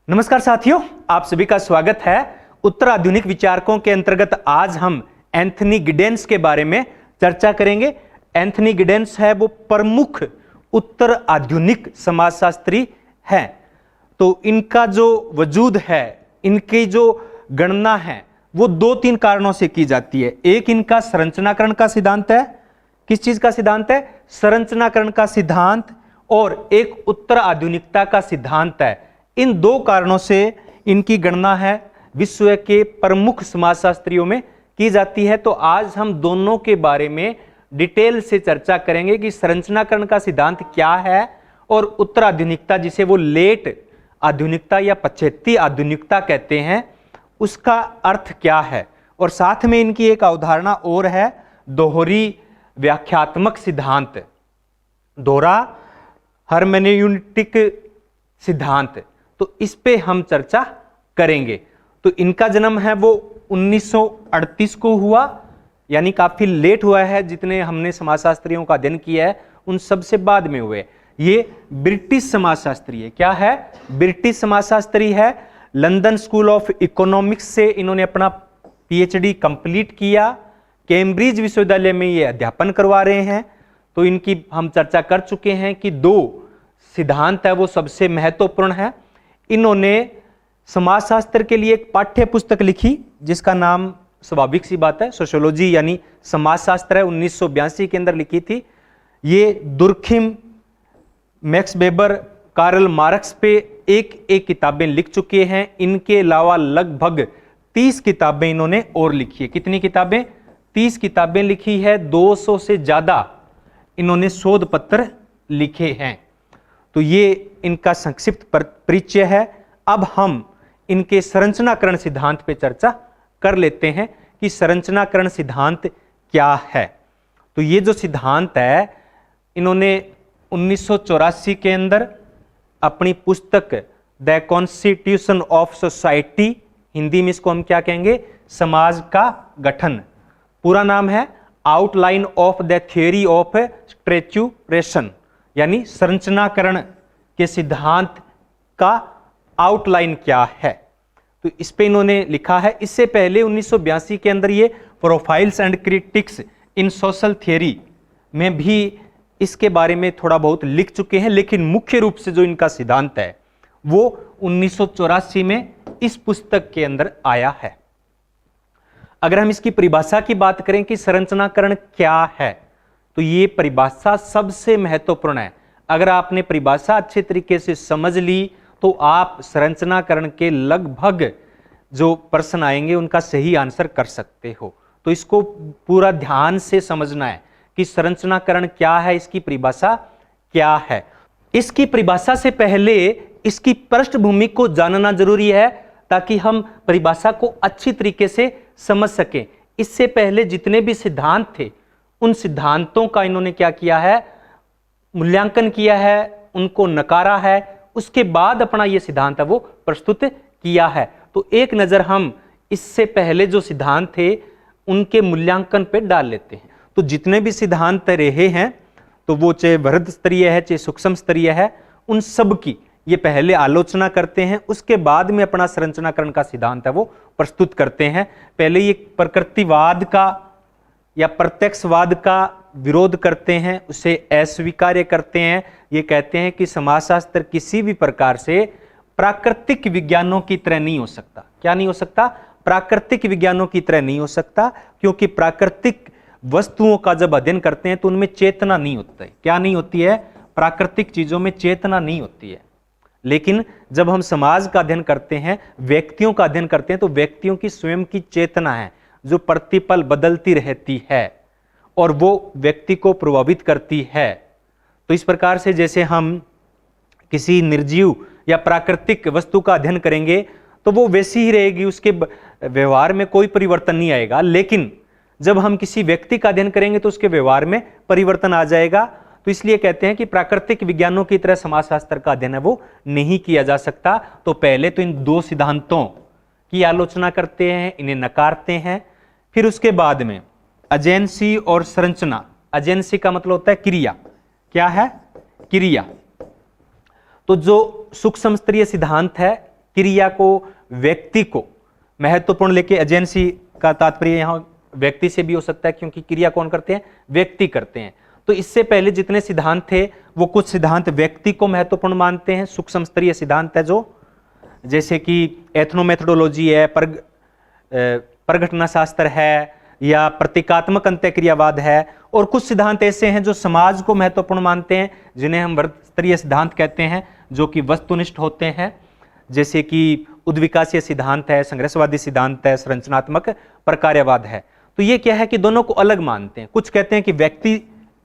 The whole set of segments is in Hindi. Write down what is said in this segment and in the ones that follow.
नमस्कार साथियों, आप सभी का स्वागत है। उत्तर आधुनिक विचारकों के अंतर्गत आज हम एंथनी गिडेंस के बारे में चर्चा करेंगे। एंथनी गिडेंस है वो प्रमुख उत्तर आधुनिक समाजशास्त्री हैं। तो इनका जो वजूद है, इनकी जो गणना है वो दो तीन कारणों से की जाती है। एक इनका संरचनाकरण का सिद्धांत है। किस चीज का सिद्धांत है? संरचनाकरण का सिद्धांत। और एक उत्तर आधुनिकता का सिद्धांत है। इन दो कारणों से इनकी गणना है विश्व के प्रमुख समाजशास्त्रियों में की जाती है। तो आज हम दोनों के बारे में डिटेल से चर्चा करेंगे कि संरचनाकरण का सिद्धांत क्या है और उत्तर आधुनिकता, जिसे वो लेट आधुनिकता या पश्चाती आधुनिकता कहते हैं, उसका अर्थ क्या है। और साथ में इनकी एक अवधारणा और है, दोहरी व्याख्यात्मक सिद्धांत, दोहरा हर्मेन्यूटिक सिद्धांत। तो इस पे हम चर्चा करेंगे। तो इनका जन्म है वो 1938 को हुआ, यानी काफी लेट हुआ है। जितने हमने समाजशास्त्रियों का अध्ययन किया है उन सबसे बाद में हुए। ये ब्रिटिश समाजशास्त्री है। क्या है? ब्रिटिश समाजशास्त्री है। लंदन स्कूल ऑफ इकोनॉमिक्स से इन्होंने अपना पीएचडी कंप्लीट किया। कैम्ब्रिज विश्वविद्यालय में ये अध्यापन करवा रहे हैं। तो इनकी हम चर्चा कर चुके हैं कि दो सिद्धांत है वो सबसे महत्वपूर्ण है। इन्होंने समाजशास्त्र के लिए एक पाठ्य पुस्तक लिखी जिसका नाम स्वाभाविक सी बात है सोशियोलॉजी यानी समाजशास्त्र है। 1982 के अंदर लिखी थी। ये Durkheim, Max Weber, Karl Marx पे एक एक किताबें लिख चुके हैं। इनके अलावा लगभग 30 किताबें इन्होंने और लिखी है। कितनी किताबें? 30 किताबें लिखी है। 200 से ज्यादा इन्होंने शोध पत्र लिखे हैं। तो ये इनका संक्षिप्त परिचय है। अब हम इनके संरचनाकरण सिद्धांत पे चर्चा कर लेते हैं कि संरचनाकरण सिद्धांत क्या है। तो ये जो सिद्धांत है, इन्होंने 1984 के अंदर अपनी पुस्तक the constitution of society, Hindi में इसको हम क्या कहेंगे? समाज का गठन। पूरा नाम है outline of the theory of structuration, यानी संरचनाकरण के सिद्धांत का आउटलाइन क्या है। तो इस पे इन्होंने लिखा है। इससे पहले 1982 के अंदर ये profiles and critics in social theory में भी इसके बारे में थोड़ा बहुत लिख चुके हैं, लेकिन मुख्य रूप से जो इनका सिद्धांत है वो 1984 में इस पुस्तक के अंदर आया है। अगर हम इसकी परिभाषा की बात करें कि संरचनाकरण क्या है, तो ये परिभाषा सबसे महत्वपूर्ण है। अगर आपने परिभाषा अच्छे तरीके से समझ ली तो आप संरचनाकरण के लगभग जो प्रश्न आएंगे उनका सही आंसर कर सकते हो। तो इसको पूरा ध्यान से समझना है कि संरचनाकरण क्या है, इसकी परिभाषा क्या है। इसकी परिभाषा से पहले इसकी पृष्ठभूमि को जानना जरूरी है ताकि हम परिभाषा को अच्छी तरीके से समझ सकें। इससे पहले जितने भी सिद्धांत थे उन सिद्धांतों का इन्होंने क्या किया है? मूल्यांकन किया है, उनको नकारा है। उसके बाद अपना ये सिद्धांत है वो प्रस्तुत किया है। तो एक नजर हम इससे पहले जो सिद्धांत थे उनके मूल्यांकन पे डाल लेते हैं। तो जितने भी सिद्धांत रहे हैं, तो वो चाहे वृहद स्तरीय है चाहे सूक्ष्म स्तरीय है, उन सब की ये पहले आलोचना करते हैं। उसके बाद में अपना संरचनाकरण का सिद्धांत है वो प्रस्तुत करते हैं। पहले ये प्रकृतिवाद का या प्रत्यक्षवाद का विरोध करते हैं, उसे अस्वीकार्य करते हैं। ये कहते हैं कि समाजशास्त्र किसी भी प्रकार से प्राकृतिक विज्ञानों की तरह नहीं हो सकता। क्या नहीं हो सकता? प्राकृतिक विज्ञानों की तरह नहीं हो सकता, क्योंकि प्राकृतिक वस्तुओं का जब अध्ययन करते हैं तो उनमें चेतना नहीं होती है। क्या नहीं होती है? प्राकृतिक चीजों में चेतना नहीं होती है। लेकिन जब हम समाज का अध्ययन करते हैं, व्यक्तियों का अध्ययन करते हैं, तो व्यक्तियों की स्वयं की चेतना है जो प्रतिपल बदलती रहती है और वो व्यक्ति को प्रभावित करती है। तो इस प्रकार से जैसे हम किसी निर्जीव या प्राकृतिक वस्तु का अध्ययन करेंगे तो वो वैसी ही रहेगी, उसके व्यवहार में कोई परिवर्तन नहीं आएगा। लेकिन जब हम किसी व्यक्ति का अध्ययन करेंगे तो उसके व्यवहार में परिवर्तन आ जाएगा। तो इसलिए कहते हैं कि प्राकृतिक विज्ञानों की तरह समाजशास्त्र का अध्ययन है वो नहीं किया जा सकता। तो पहले तो इन दो सिद्धांतों की आलोचना करते हैं, इन्हें नकारते हैं। फिर उसके बाद में एजेंसी और संरचना। एजेंसी का मतलब होता है क्रिया। क्या है? क्रिया। तो जो सूक्ष्म स्तरीय सिद्धांत है क्रिया को, व्यक्ति को महत्वपूर्ण लेके एजेंसी का तात्पर्य यहां व्यक्ति से भी हो सकता है, क्योंकि क्रिया कौन करते हैं? व्यक्ति करते हैं। तो इससे पहले जितने सिद्धांत थे वो कुछ सिद्धांत व्यक्ति को महत्वपूर्ण मानते हैं, सूक्ष्म स्तरीय सिद्धांत है जो, जैसे कि एथनोमेथोडोलॉजी है, प्रघटना शास्त्र है, या प्रतीकात्मक अंत्यक्रियावाद है। और कुछ सिद्धांत ऐसे हैं जो समाज को महत्वपूर्ण मानते हैं, जिन्हें हम वर्ग स्तरीय सिद्धांत कहते हैं, जो कि वस्तुनिष्ठ होते हैं, जैसे कि उद्विकासीय सिद्धांत है, संघर्षवादी सिद्धांत है, संरचनात्मक प्रकार्यवाद है। तो ये क्या है कि दोनों को अलग मानते हैं। कुछ कहते हैं कि व्यक्ति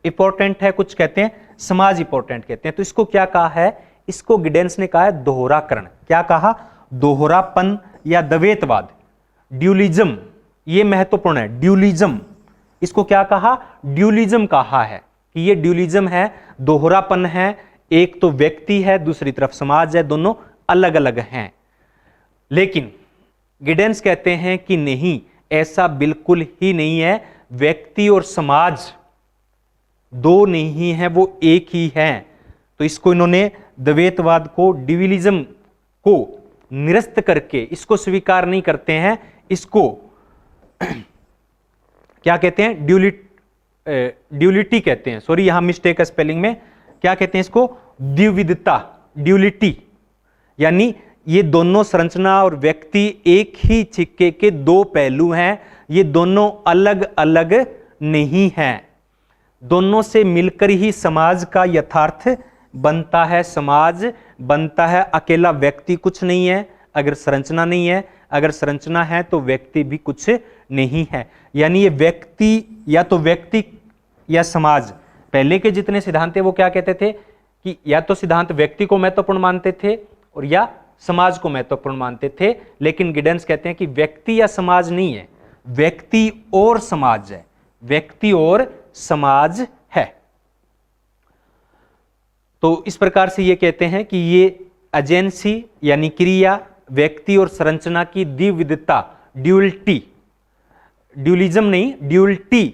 इंपॉर्टेंट है, कुछ कहते हैं समाज इंपॉर्टेंट कहते हैं। तो इसको क्या कहा है? इसको गिडेंस ने कहा है दोहराकरण। क्या कहा? दोहरापन या द्वैतवाद, ड्यूलिज्म। ये महत्वपूर्ण है, ड्यूलिज्म। इसको क्या कहा? ड्यूलिज्म कहा है कि ये ड्यूलिज्म है, दोहरापन है। एक तो व्यक्ति है, दूसरी तरफ समाज है, दोनों अलग अलग हैं। लेकिन गिडेंस कहते हैं कि नहीं, ऐसा बिल्कुल ही नहीं है। व्यक्ति और समाज दो नहीं है, वो एक ही है। तो इसको इन्होंने द्वैतवाद को, ड्यूलिज्म को निरस्त करके इसको स्वीकार नहीं करते हैं। इसको क्या कहते हैं? ड्यूलिटी कहते हैं। सॉरी, यहां मिस्टेक है स्पेलिंग में। क्या कहते हैं इसको? द्विविधता, ड्यूलिटी। यानी ये दोनों संरचना और व्यक्ति एक ही सिक्के के दो पहलू हैं, ये दोनों अलग अलग नहीं हैं। दोनों से मिलकर ही समाज का यथार्थ बनता है, समाज बनता है। अकेला व्यक्ति कुछ नहीं है अगर संरचना नहीं है, अगर संरचना है तो व्यक्ति भी कुछ नहीं है। यानी ये व्यक्ति या तो व्यक्ति या समाज। पहले के जितने सिद्धांत थे वो क्या कहते थे कि या तो सिद्धांत व्यक्ति को महत्वपूर्ण मानते थे और या समाज को महत्वपूर्ण मानते थे। लेकिन गिडेंस कहते हैं कि व्यक्ति या समाज नहीं है, व्यक्ति और समाज है, व्यक्ति और समाज है। तो इस प्रकार से ये कहते हैं कि ये एजेंसी यानी क्रिया, व्यक्ति और संरचना की द्विविधता, ड्यूलिटी, ड्यूलिज्म नहीं, ड्यूलिटी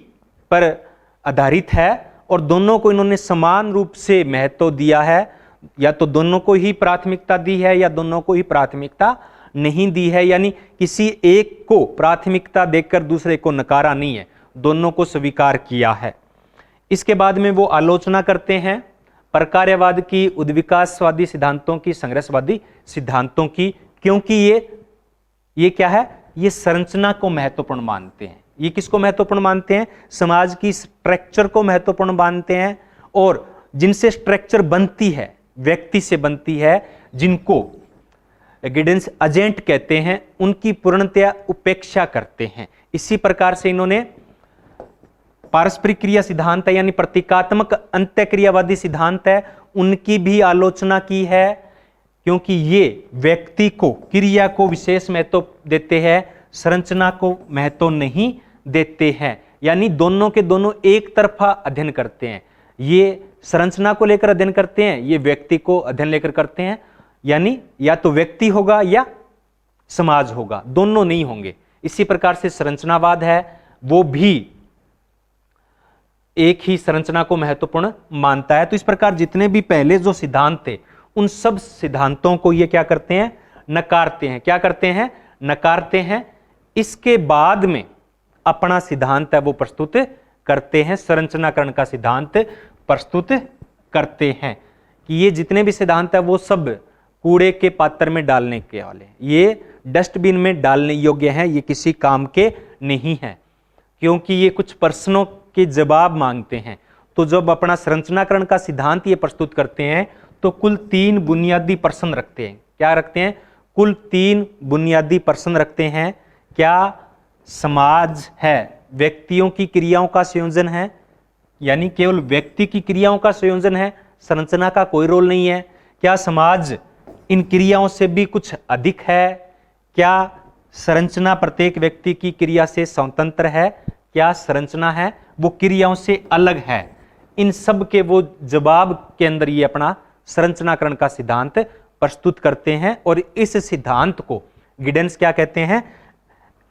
पर आधारित है। और दोनों को इन्होंने समान रूप से महत्व दिया है। या तो दोनों को ही प्राथमिकता दी है या दोनों को ही प्राथमिकता नहीं दी है। यानी किसी एक को प्राथमिकता देकर दूसरे को नकारा नहीं है, दोनों को स्वीकार किया है। इसके बाद में वो आलोचना करते हैं प्रकार्यवाद की, उद्विकासवादी सिद्धांतों की, संघर्षवादी सिद्धांतों की, क्योंकि ये क्या है? ये संरचना को महत्वपूर्ण मानते हैं। ये किसको महत्वपूर्ण मानते हैं? समाज की स्ट्रक्चर को महत्वपूर्ण मानते हैं। और जिनसे स्ट्रक्चर बनती है, व्यक्ति से बनती है, जिनको गिडेंस एजेंट कहते हैं, उनकी पूर्णतया उपेक्षा करते हैं। इसी प्रकार से इन्होंने पारस्परिक क्रिया सिद्धांत है यानी प्रतीकात्मक अंत्यक्रियावादी सिद्धांत है, उनकी भी आलोचना की है, क्योंकि ये व्यक्ति को, क्रिया को विशेष महत्व देते हैं, संरचना को महत्व नहीं देते हैं। यानी दोनों के दोनों एक तरफा अध्ययन करते हैं। ये संरचना को लेकर अध्ययन करते हैं, ये व्यक्ति को अध्ययन लेकर करते हैं। यानी या तो व्यक्ति होगा या समाज होगा, दोनों नहीं होंगे। इसी प्रकार से संरचनावाद है, वो भी एक ही संरचना को महत्वपूर्ण मानता है। तो इस प्रकार जितने भी पहले जो सिद्धांत थे उन सब सिद्धांतों को ये क्या करते हैं? नकारते हैं। क्या करते हैं? नकारते हैं। इसके बाद में अपना सिद्धांत है वो प्रस्तुत करते हैं, संरचनाकरण का सिद्धांत प्रस्तुत करते हैं कि ये जितने भी सिद्धांत है वो सब कूड़े के पात्र में डालने के वाले, ये डस्टबिन में डालने योग्य हैं, ये किसी काम के नहीं हैं, क्योंकि ये कुछ प्रश्नों के जवाब मांगते हैं। तो जब अपना संरचनाकरण का सिद्धांत ये प्रस्तुत करते हैं तो कुल 3 बुनियादी प्रश्न रखते हैं। क्या रखते हैं? कुल 3 बुनियादी प्रश्न रखते हैं। क्या समाज है व्यक्तियों की क्रियाओं का संयोजन है, यानी केवल व्यक्ति की क्रियाओं का संयोजन है, संरचना का कोई रोल नहीं है? क्या समाज इन क्रियाओं से भी कुछ अधिक है? क्या संरचना प्रत्येक व्यक्ति की क्रिया से स्वतंत्र है? क्या संरचना है वो क्रियाओं से अलग है? इन सब के वो जवाब के अंदर ये अपना संरचनाकरण का सिद्धांत प्रस्तुत करते हैं। और इस सिद्धांत को गिडेंस क्या कहते हैं?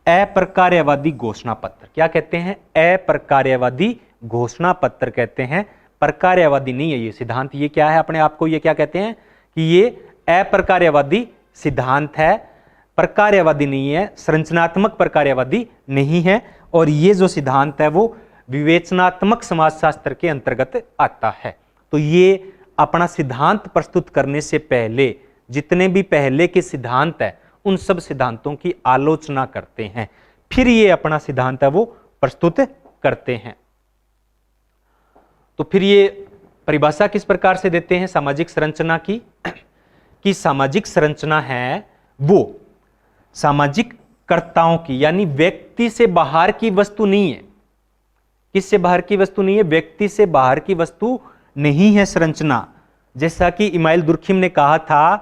अप्रकार्यवादी घोषणा पत्र। क्या कहते हैं? अप्रकार्यवादी घोषणा पत्र कहते हैं। प्रकार्यवादी नहीं है ये सिद्धांत। ये क्या है? अपने आप को ये क्या कहते हैं कि ये अप्रकार्यवादी सिद्धांत है, प्रकार्यवादी नहीं है, संरचनात्मक प्रकार्यवादी नहीं है। और ये जो सिद्धांत है वो विवेचनात्मक समाजशास्त्र के अंतर्गत आता है। तो ये अपना सिद्धांत प्रस्तुत करने से पहले जितने भी पहले के सिद्धांत है उन सब सिद्धांतों की आलोचना करते हैं, फिर ये अपना सिद्धांत है वो प्रस्तुत करते हैं। तो फिर ये परिभाषा किस प्रकार से देते हैं सामाजिक संरचना की, कि सामाजिक संरचना है वो सामाजिक कर्ताओं की, यानी व्यक्ति से बाहर की वस्तु नहीं है। किससे बाहर की वस्तु नहीं है? व्यक्ति से बाहर की वस्तु नहीं है संरचना। जैसा कि इमाइल दुर्खिम ने कहा था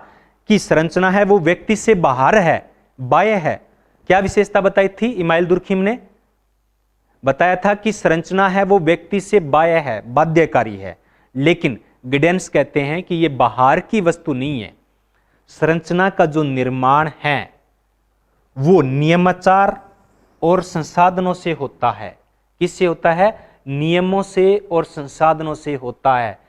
कि संरचना है वो व्यक्ति से बाहर है, बाह्य है। क्या विशेषता बताई थी? इमाइल दुर्खिम ने बताया था कि संरचना है वो व्यक्ति से बाह्य है, बाध्यकारी है। लेकिन गिडेंस कहते हैं कि ये बाहर की वस्तु नहीं है। संरचना का जो निर्माण है वो नियमाचार और संसाधनों से होता है। किससे होता है? नियमों से और संसाधनों से होता है।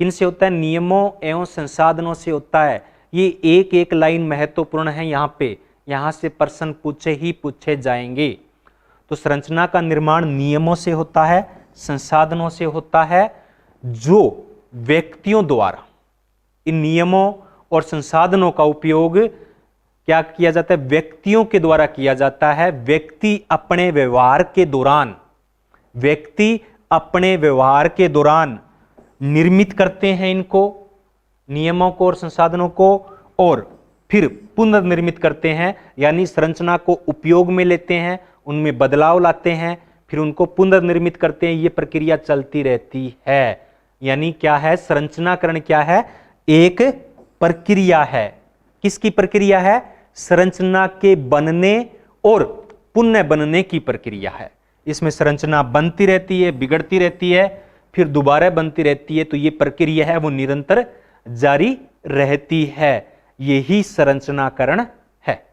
किन से होता है? नियमों एवं संसाधनों से होता है। ये एक एक लाइन महत्वपूर्ण है यहां से प्रश्न पूछे जाएंगे। तो संरचना का निर्माण नियमों से होता है, संसाधनों से होता है, जो व्यक्तियों द्वारा इन नियमों और संसाधनों का उपयोग क्या किया जाता है? व्यक्तियों के द्वारा किया जाता है। व्यक्ति अपने व्यवहार के दौरान निर्मित करते हैं इनको, नियमों को और संसाधनों को, और फिर पुनर्निर्मित करते हैं, यानी संरचना को उपयोग में लेते हैं, उनमें बदलाव लाते हैं, फिर उनको पुनर्निर्मित करते हैं। ये प्रक्रिया चलती रहती है। यानी क्या है? संरचनाकरण क्या है? एक प्रक्रिया है। किसकी प्रक्रिया है? संरचना के बनने और पुनः बनने की प्रक्रिया है। इसमें संरचना बनती रहती है, बिगड़ती रहती है, फिर दोबारा बनती रहती है। तो ये प्रक्रिया है वो निरंतर जारी रहती है। यही संरचनाकरण है।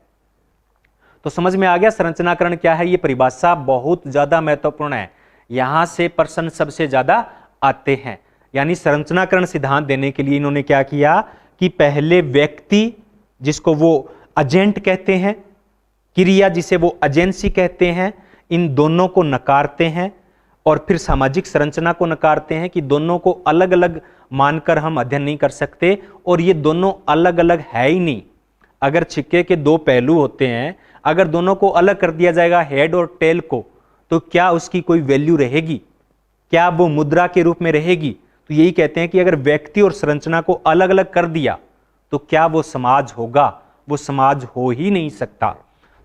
तो समझ में आ गया संरचनाकरण क्या है? ये परिभाषा बहुत ज्यादा महत्वपूर्ण है, यहां से प्रश्न सबसे ज्यादा आते हैं। यानी संरचनाकरण सिद्धांत देने के लिए इन्होंने क्या किया कि पहले व्यक्ति, जिसको वो एजेंट कहते हैं, क्रिया जिसे वो एजेंसी कहते हैं, इन दोनों को नकारते हैं, और फिर सामाजिक संरचना को नकारते हैं कि दोनों को अलग अलग मानकर हम अध्ययन नहीं कर सकते, और ये दोनों अलग अलग है ही नहीं। अगर सिक्के के दो पहलू होते हैं, अगर दोनों को अलग कर दिया जाएगा, हेड और टेल को, तो क्या उसकी कोई वैल्यू रहेगी? क्या वो मुद्रा के रूप में रहेगी? तो यही कहते हैं कि अगर व्यक्ति और संरचना को अलग अलग कर दिया तो क्या वो समाज होगा? वो समाज हो ही नहीं सकता।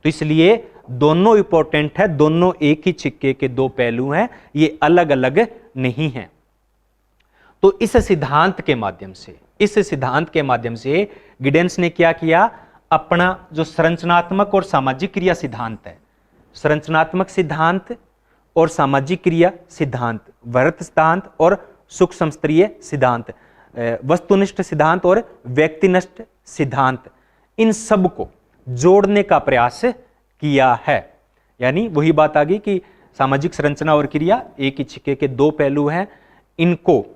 तो इसलिए दोनों इंपॉर्टेंट है, दोनों एक ही सिक्के के दो पहलू हैं, ये अलग अलग नहीं हैं। तो इस सिद्धांत के माध्यम से गिडेंस ने क्या किया? अपना जो संरचनात्मक और सामाजिक क्रिया सिद्धांत है, संरचनात्मक सिद्धांत और सामाजिक क्रिया सिद्धांत, वर्त सिद्धांत और सूक्ष्म स्तरीय सिद्धांत, वस्तुनिष्ठ सिद्धांत और व्यक्तिनिष्ठ सिद्धांत, इन सब को जोड़ने का प्रयास किया है। यानी वही बात आ गई कि सामाजिक संरचना और क्रिया एक ही सिक्के के दो पहलू हैं, इनको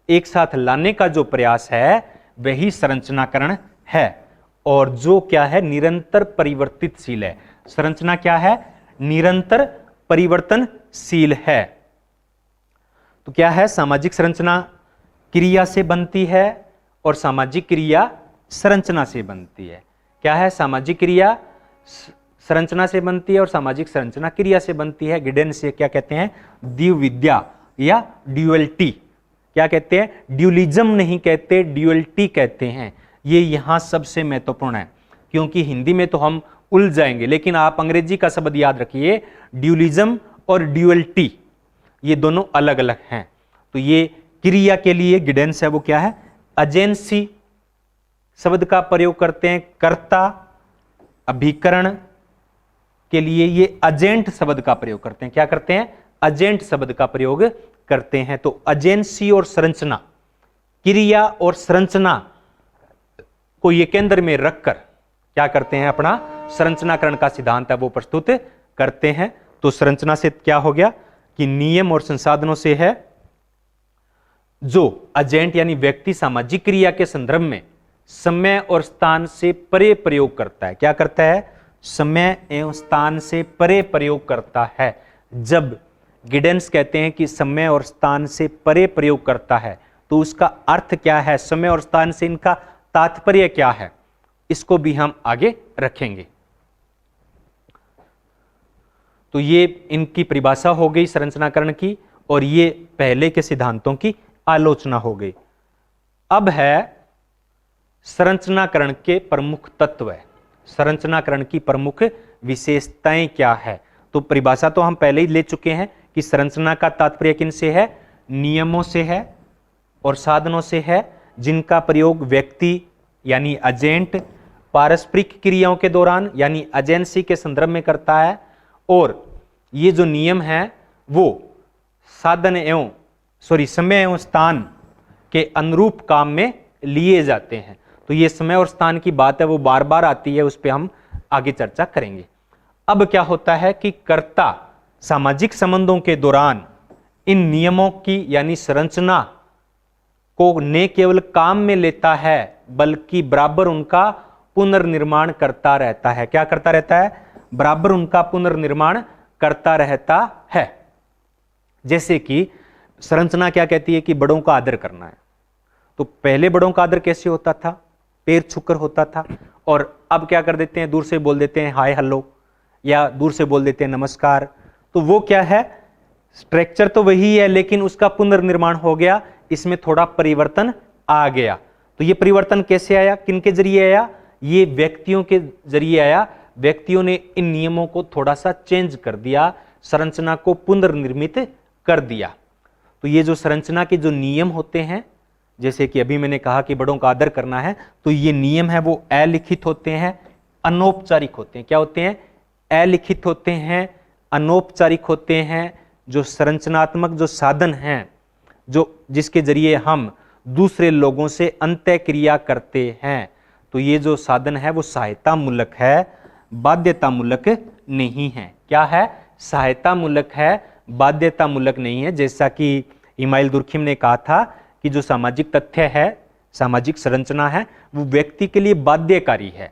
एक साथ लाने का जो प्रयास है वही संरचनाकरण है। और जो क्या है? निरंतर परिवर्तितशील है। संरचना क्या है? निरंतर परिवर्तनशील है। तो क्या है? सामाजिक संरचना क्रिया से बनती है और सामाजिक क्रिया संरचना से बनती है। क्या है? सामाजिक क्रिया संरचना से बनती है और सामाजिक संरचना क्रिया से बनती है। गिडेंस से क्या कहते हैं? द्विविद्या या ड्यूअलिटी। क्या कहते हैं? ड्यूलिज्म नहीं कहते, ड्यूअलिटी कहते हैं। ये यहां सबसे महत्वपूर्ण है, क्योंकि हिंदी में तो हम उलझ जाएंगे, लेकिन आप अंग्रेजी का शब्द याद रखिए, ड्यूलिज्म और ड्यूअलिटी ये दोनों अलग अलग हैं। तो ये क्रिया के लिए गिडेंस है वो क्या है? एजेंसी शब्द का प्रयोग करते हैं। कर्ता, अभिकरण के लिए ये एजेंट शब्द का प्रयोग करते हैं। क्या करते हैं? एजेंट शब्द का प्रयोग करते हैं। तो एजेंसी और संरचना, क्रिया और संरचना को ये केंद्र में रखकर क्या करते हैं? अपना संरचनाकरण का सिद्धांत है वो प्रस्तुत करते हैं। तो संरचना से क्या हो गया कि नियम और संसाधनों से है, जो एजेंट यानी व्यक्ति सामाजिक क्रिया के संदर्भ में समय और स्थान से परे प्रयोग करता है। क्या करता है? समय एवं स्थान से परे प्रयोग करता है। जब गिडेंस कहते हैं कि समय और स्थान से परे प्रयोग करता है, तो उसका अर्थ क्या है? समय और स्थान से इनका तात्पर्य क्या है? इसको भी हम आगे रखेंगे। तो ये इनकी परिभाषा हो गई संरचनाकरण की, और ये पहले के सिद्धांतों की आलोचना हो गई। अब है संरचनाकरण के प्रमुख तत्व। संरचनाकरण की प्रमुख विशेषताएं क्या है? तो परिभाषा तो हम पहले ही ले चुके हैं कि संरचना का तात्पर्य किनसे है? नियमों से है और साधनों से है, जिनका प्रयोग व्यक्ति यानी एजेंट पारस्परिक क्रियाओं के दौरान यानी एजेंसी के संदर्भ में करता है। और ये जो नियम है वो साधन एवं समय एवं स्थान के अनुरूप काम में लिए जाते हैं। तो ये समय और स्थान की बात है, वो बार बार आती है, उस पर हम आगे चर्चा करेंगे। अब क्या होता है कि कर्ता सामाजिक संबंधों के दौरान इन नियमों की यानी संरचना को न केवल काम में लेता है, बल्कि बराबर उनका पुनर्निर्माण करता रहता है। क्या करता रहता है? बराबर उनका पुनर्निर्माण करता रहता है। जैसे कि संरचना क्या कहती है कि बड़ों का आदर करना है। तो पहले बड़ों का आदर कैसे होता था? पैर छूकर होता था। और अब क्या कर देते हैं? दूर से बोल देते हैं हाय हेलो, या दूर से बोल देते हैं नमस्कार। तो वो क्या है? स्ट्रक्चर तो वही है, लेकिन उसका पुनर्निर्माण हो गया, इसमें थोड़ा परिवर्तन आ गया। तो ये परिवर्तन कैसे आया? किनके जरिए आया? ये व्यक्तियों के जरिए आया। व्यक्तियों ने इन नियमों को थोड़ा सा चेंज कर दिया, संरचना को पुनर्निर्मित कर दिया। तो ये जो संरचना के जो नियम होते हैं, जैसे कि अभी मैंने कहा कि बड़ों का आदर करना है, तो ये नियम है वो अलिखित होते हैं, अनौपचारिक होते हैं। क्या होते हैं? अलिखित होते हैं, अनौपचारिक होते हैं। जो संरचनात्मक जो साधन हैं, जो जिसके जरिए हम दूसरे लोगों से अंतःक्रिया करते हैं, तो ये जो साधन है वो सहायता मूलक है, बाध्यता मूलक नहीं है। क्या है? सहायता मूलक है, बाध्यता मूलक नहीं है। जैसा कि इमाइल दुर्खिम ने कहा था कि जो सामाजिक तथ्य है, सामाजिक संरचना है, वो व्यक्ति के लिए बाध्यकारी है।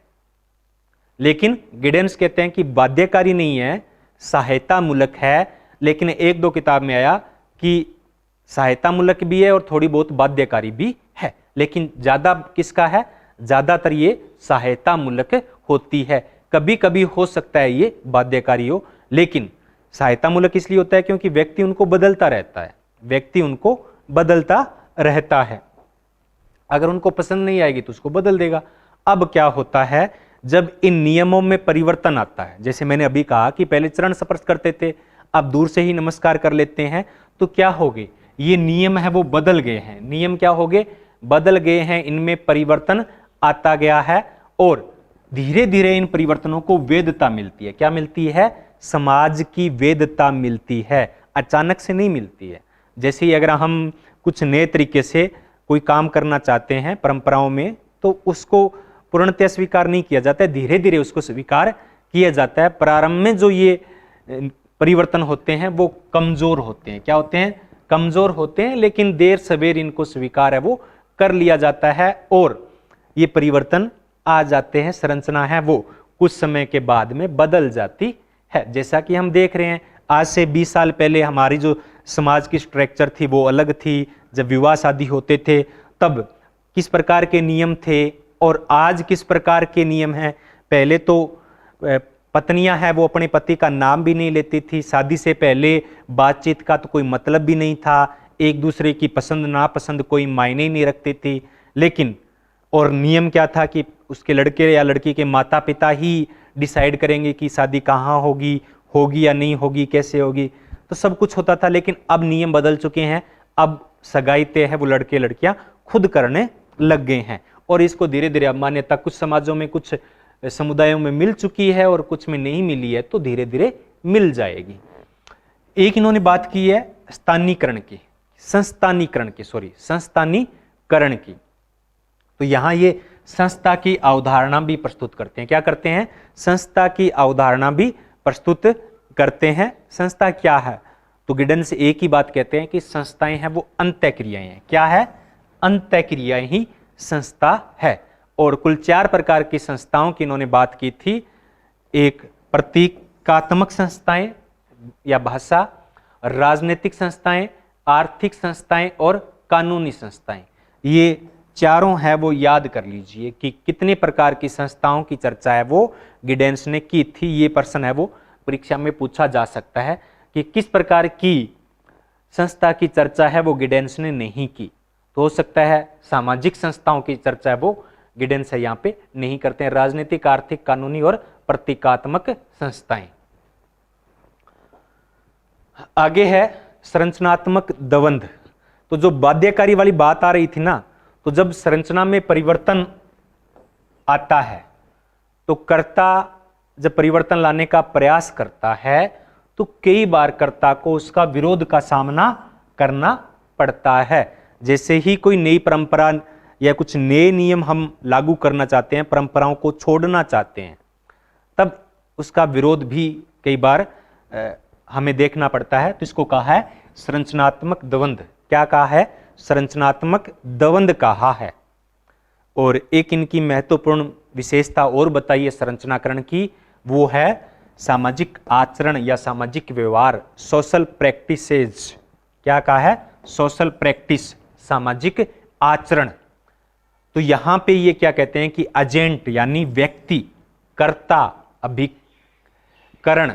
लेकिन गिडेंस कहते हैं कि बाध्यकारी नहीं है, सहायता मूलक है। लेकिन एक दो किताब में आया कि सहायता मूलक भी है और थोड़ी बहुत बाध्यकारी भी है, लेकिन ज्यादा किसका है? ज्यादातर ये सहायता मूलक होती है। कभी कभी हो सकता है ये बाध्यकारी हो, लेकिन सहायता मूलक इसलिए होता है क्योंकि व्यक्ति उनको बदलता रहता है। व्यक्ति उनको बदलता रहता है, अगर उनको पसंद नहीं आएगी तो उसको बदल देगा। अब क्या होता है? जब इन नियमों में परिवर्तन आता है, जैसे मैंने अभी कहा कि पहले चरण स्पर्श करते थे, अब दूर से ही नमस्कार कर लेते हैं, तो क्या हो गए? ये नियम है वो बदल गए हैं। नियम क्या हो गए? बदल गए हैं, इनमें परिवर्तन आता गया है, और धीरे धीरे इन परिवर्तनों को वेदता मिलती है। क्या मिलती है? समाज की वेदता मिलती है, अचानक से नहीं मिलती है। जैसे ही अगर हम कुछ नए तरीके से कोई काम करना चाहते हैं परंपराओं में, तो उसको पूर्णतः स्वीकार नहीं किया जाता है, धीरे धीरे उसको स्वीकार किया जाता है। प्रारंभ में जो ये परिवर्तन होते हैं वो कमजोर होते हैं। क्या होते हैं? कमजोर होते हैं, लेकिन देर सवेर इनको स्वीकार है वो कर लिया जाता है, और ये परिवर्तन आ जाते हैं। संरचना है वो कुछ समय के बाद में बदल जाती है। जैसा कि हम देख रहे हैं, आज से 20 साल पहले हमारी जो समाज की स्ट्रक्चर थी वो अलग थी। जब विवाह शादी होते थे तब किस प्रकार के नियम थे, और आज किस प्रकार के नियम हैं। पहले तो पत्नियां हैं वो अपने पति का नाम भी नहीं लेती थी। शादी से पहले बातचीत का तो कोई मतलब भी नहीं था, एक दूसरे की पसंद नापसंद कोई मायने ही नहीं रखती थी। लेकिन और नियम क्या था कि उसके लड़के या लड़की के माता पिता ही डिसाइड करेंगे कि शादी कहाँ होगी, होगी या नहीं होगी, कैसे होगी, तो सब कुछ होता था। लेकिन अब नियम बदल चुके हैं, अब सगाई तय है वो लड़के लड़कियां खुद करने लग गए हैं, और इसको धीरे धीरे अब मान्यता कुछ समाजों में, कुछ समुदायों में मिल चुकी है और कुछ में नहीं मिली है, तो धीरे धीरे मिल जाएगी। एक इन्होंने बात की है स्थानीकरण की, संस्थानीकरण की। तो यहां ये संस्था की अवधारणा भी प्रस्तुत करते हैं। क्या करते हैं? संस्था की अवधारणा भी प्रस्तुत करते हैं। संस्था क्या है? तो गिडेंस एक ही बात कहते हैं कि संस्थाएं हैं वो अंतःक्रियाएं हैं। क्या है? अंतःक्रियाएं ही संस्था है। और कुल 4 प्रकार की संस्थाओं की इन्होंने बात की थी। एक प्रतीकात्मक संस्थाएं या भाषा, राजनीतिक संस्थाएं, आर्थिक संस्थाएं और कानूनी संस्थाएं। ये चारों है वो याद कर लीजिए कि कितने प्रकार की संस्थाओं की चर्चा है वो गिडेंस ने की थी। ये प्रश्न है वो परीक्षा में पूछा जा सकता है कि किस प्रकार की संस्था की चर्चा है वो गिडेंस ने नहीं की। तो हो सकता है सामाजिक संस्थाओं की चर्चा है वो गिडेंस है यहाँ पे नहीं करते हैं। राजनीतिक, आर्थिक, कानूनी और प्रतीकात्मक संस्थाएं। आगे है संरचनात्मक द्वंद्व। तो जो बाध्यकारी वाली बात आ रही थी ना, तो जब संरचना में परिवर्तन आता है तो कर्ता जब परिवर्तन लाने का प्रयास करता है तो कई बार कर्ता को उसका विरोध का सामना करना पड़ता है। जैसे ही कोई नई परंपरा या कुछ नए नियम हम लागू करना चाहते हैं, परंपराओं को छोड़ना चाहते हैं, तब उसका विरोध भी कई बार हमें देखना पड़ता है। तो इसको कहा है संरचनात्मक द्वंद्व। क्या कहा है? संरचनात्मक द्वंद्व कहा है। और एक इनकी महत्वपूर्ण विशेषता और बताइए संरचनाकरण की, वो है सामाजिक आचरण या सामाजिक व्यवहार, सोशल प्रैक्टिसेज। क्या कहा है? सोशल प्रैक्टिस, सामाजिक आचरण। तो यहां पे ये क्या कहते हैं कि एजेंट यानी व्यक्ति, कर्ता, अभिकरण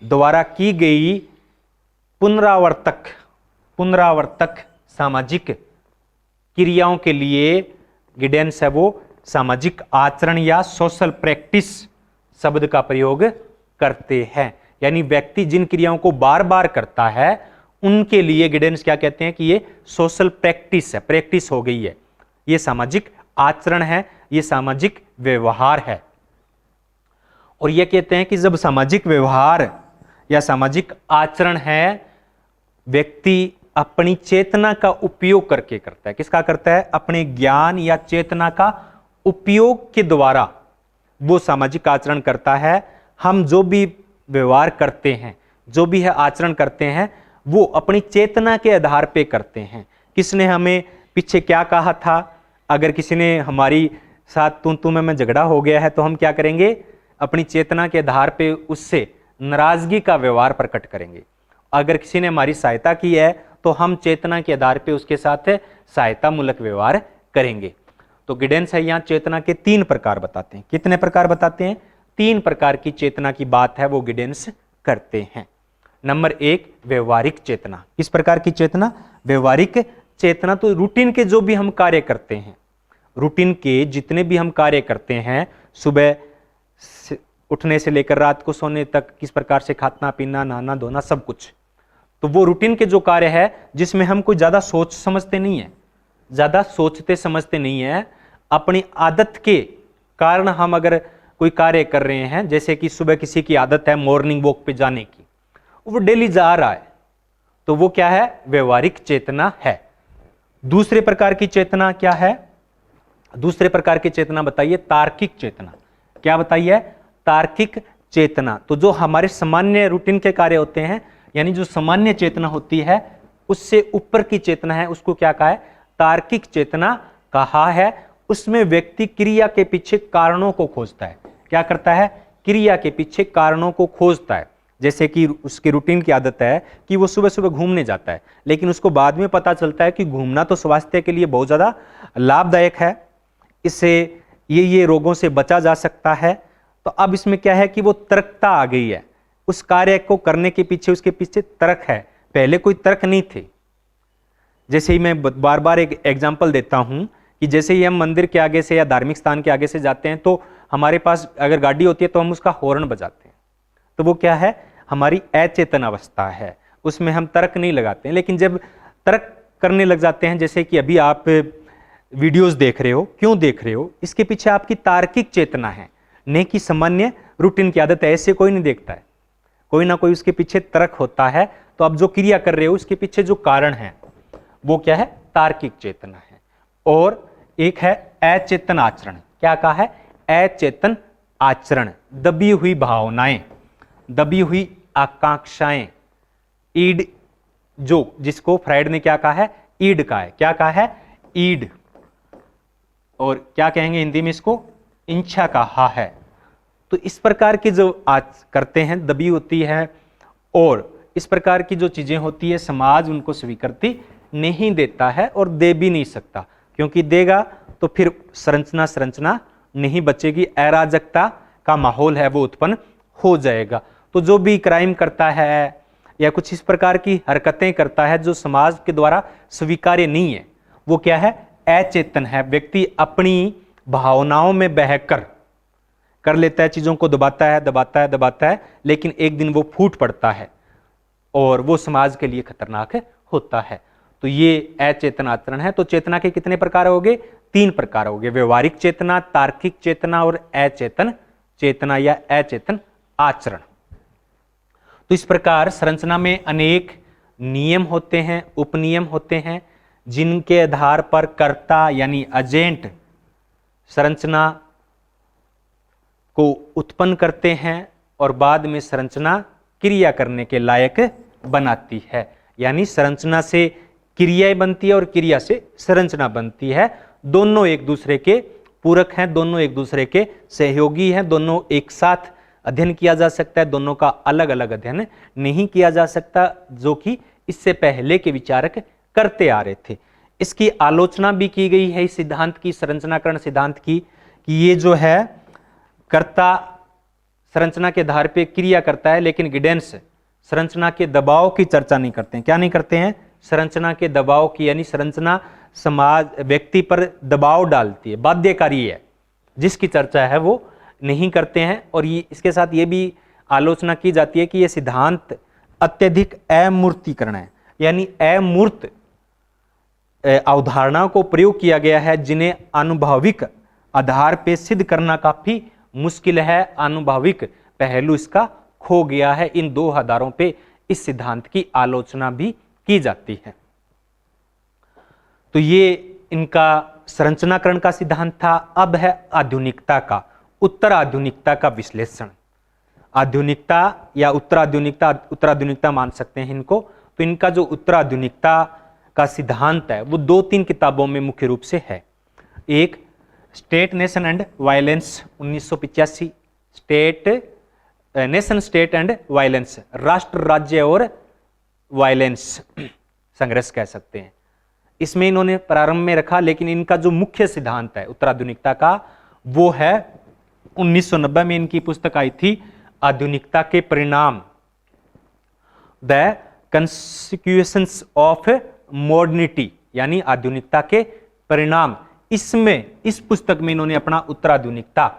द्वारा की गई पुनरावर्तक सामाजिक क्रियाओं के लिए गिडेंस है वो सामाजिक आचरण या सोशल प्रैक्टिस शब्द का प्रयोग करते हैं। यानी व्यक्ति जिन क्रियाओं को बार बार करता है उनके लिए गिडेंस क्या कहते हैं कि ये सोशल प्रैक्टिस है, प्रैक्टिस हो गई है, ये सामाजिक आचरण है, ये सामाजिक व्यवहार है। और ये कहते हैं कि जब सामाजिक व्यवहार या सामाजिक आचरण है, व्यक्ति अपनी चेतना का उपयोग करके करता है। किसका करता है? अपने ज्ञान या चेतना का उपयोग के द्वारा वो सामाजिक आचरण करता है। हम जो भी व्यवहार करते हैं, जो भी है आचरण करते हैं, वो अपनी चेतना के आधार पे करते हैं। किसने हमें पीछे क्या कहा था? अगर किसी ने हमारी साथ तू में झगड़ा हो गया है तो हम क्या करेंगे? अपनी चेतना के आधार पे उससे नाराजगी का व्यवहार प्रकट करेंगे। अगर किसी ने हमारी सहायता की है तो हम चेतना के आधार पे उसके साथ सहायता मूलक व्यवहार करेंगे। तो गिडेंस है यहाँ चेतना के 3 प्रकार बताते हैं। कितने प्रकार बताते हैं? 3 प्रकार की चेतना की बात है वो गिडेंस करते हैं। नंबर 1 व्यवहारिक चेतना। किस प्रकार की चेतना? व्यवहारिक चेतना। तो रूटीन के जो भी हम कार्य करते हैं, रूटीन के जितने भी हम कार्य करते हैं, सुबह उठने से लेकर रात को सोने तक, किस प्रकार से खाना पीना, नहाना धोना, सब कुछ, तो वो रूटीन के जो कार्य है जिसमें हम कोई ज्यादा सोच समझते नहीं है, ज्यादा सोचते समझते नहीं है, अपनी आदत के कारण हम अगर कोई कार्य कर रहे हैं, जैसे कि सुबह किसी की आदत है मॉर्निंग वॉक पे जाने की, वो डेली जा रहा है, तो वो क्या है? व्यवहारिक चेतना है। दूसरे प्रकार की चेतना क्या है? दूसरे प्रकार की चेतना बताइए, तार्किक चेतना। क्या बताइए? तार्किक चेतना। तो जो हमारे सामान्य रूटीन के कार्य होते हैं, यानी जो सामान्य चेतना होती है उससे ऊपर की चेतना है, उसको क्या कहा है? तार्किक चेतना कहा है। उसमें व्यक्ति क्रिया के पीछे कारणों को खोजता है। क्या करता है? क्रिया के पीछे कारणों को खोजता है। जैसे कि उसकी रूटीन की आदत है कि वो सुबह सुबह घूमने जाता है, लेकिन उसको बाद में पता चलता है कि घूमना तो स्वास्थ्य के लिए बहुत ज़्यादा लाभदायक है, इससे ये रोगों से बचा जा सकता है। तो अब इसमें क्या है कि वो तर्कता आ गई है, उस कार्य को करने के पीछे उसके पीछे तर्क है, पहले कोई तर्क नहीं थे। जैसे ही मैं बार बार एक एग्जाम्पल देता हूं कि जैसे ही हम मंदिर के आगे से या धार्मिक स्थान के आगे से जाते हैं तो हमारे पास अगर गाड़ी होती है तो हम उसका हॉर्न बजाते हैं, तो वो क्या है? हमारी अचेतन अवस्था है, उसमें हम तर्क नहीं लगाते हैं। लेकिन जब तर्क करने लग जाते हैं, जैसे कि अभी आप वीडियोस देख रहे हो, क्यों देख रहे हो? इसके पीछे आपकी तार्किक चेतना है, नहीं कि सामान्य रूटीन की आदत है। ऐसे कोई नहीं देखता है, कोई ना कोई उसके पीछे तर्क होता है। तो आप जो क्रिया कर रहे हो उसके पीछे जो कारण है वो क्या है? तार्किक चेतना है। और एक है अचेतन आचरण। क्या कहा है? अचेतन आचरण, दबी हुई भावनाएं, दबी हुई आकांक्षाएं, ईड, जो जिसको फ्राइड ने क्या कहा है? ईड कहा है। क्या कहा है? ईड। और क्या कहेंगे हिंदी में इसको, इंछा कहा है। तो इस प्रकार की जो आज करते हैं दबी होती है, और इस प्रकार की जो चीजें होती है समाज उनको स्वीकृति नहीं देता है और दे भी नहीं सकता, क्योंकि देगा तो फिर संरचना नहीं बचेगी, अराजकता का माहौल है वो उत्पन्न हो जाएगा। तो जो भी क्राइम करता है या कुछ इस प्रकार की हरकतें करता है जो समाज के द्वारा स्वीकार्य नहीं है, वो क्या है, अचेतन है। व्यक्ति अपनी भावनाओं में बहकर कर लेता है, चीजों को दबाता है, लेकिन एक दिन वो फूट पड़ता है और वो समाज के लिए खतरनाक होता है। तो ये अचेतन आचरण है। तो चेतना के कितने प्रकार हो गए, 3 प्रकार हो गए, व्यवहारिक चेतना, तार्किक चेतना और अचेतन चेतना या अचेतन आचरण। तो इस प्रकार संरचना में अनेक नियम होते हैं, उपनियम होते हैं, जिनके आधार पर कर्ता यानी एजेंट संरचना को उत्पन्न करते हैं और बाद में संरचना क्रिया करने के लायक बनाती है। यानी संरचना से क्रियाएं बनती है और क्रिया से संरचना बनती है। दोनों एक दूसरे के पूरक हैं, दोनों एक दूसरे के सहयोगी हैं, दोनों एक साथ अध्ययन किया जा सकता है, दोनों का अलग अलग अध्ययन नहीं किया जा सकता, जो कि इससे पहले के विचारक करते आ रहे थे। इसकी आलोचना भी की गई है इस सिद्धांत की, संरचनाकरण सिद्धांत की, कि ये जो है कर्ता संरचना के आधार पे क्रिया करता है, लेकिन गिडेंस संरचना के दबाव की चर्चा नहीं करते हैं। क्या नहीं करते हैं, संरचना के दबाव की, यानी संरचना समाज व्यक्ति पर दबाव डालती है, बाध्यकारी है, जिसकी चर्चा है वो नहीं करते हैं। और ये इसके साथ ये भी आलोचना की जाती है कि यह सिद्धांत अत्यधिक अमूर्तीकरण है, यानी अमूर्त अवधारणाओं को प्रयोग किया गया है, जिन्हें आनुभविक आधार पे सिद्ध करना काफी मुश्किल है। आनुभविक पहलू इसका खो गया है। इन 2 आधारों पे इस सिद्धांत की आलोचना भी की जाती है। तो ये इनका संरचनाकरण का सिद्धांत था। अब है आधुनिकता का, उत्तर आधुनिकता का विश्लेषण। आधुनिकता या उत्तराधुनिकता मान सकते हैं इनको। तो इनका जो उत्तराधुनिकता का सिद्धांत है वो 2-3 किताबों में मुख्य रूप से है। एक state nation and violence 1985, nation state and violence, राष्ट्र राज्य और वायलेंस संघर्ष कह सकते हैं। इसमें इन्होंने प्रारंभ में रखा, लेकिन इनका जो मुख्य सिद्धांत है उत्तराधुनिकता का वो है 1990 में इनकी पुस्तक आई थी, आधुनिकता के परिणाम, द कंसिक्वेंसेस ऑफ मॉडर्निटी, यानी आधुनिकता के परिणाम। इसमें इस पुस्तक में इन्होंने अपना उत्तराधुनिकता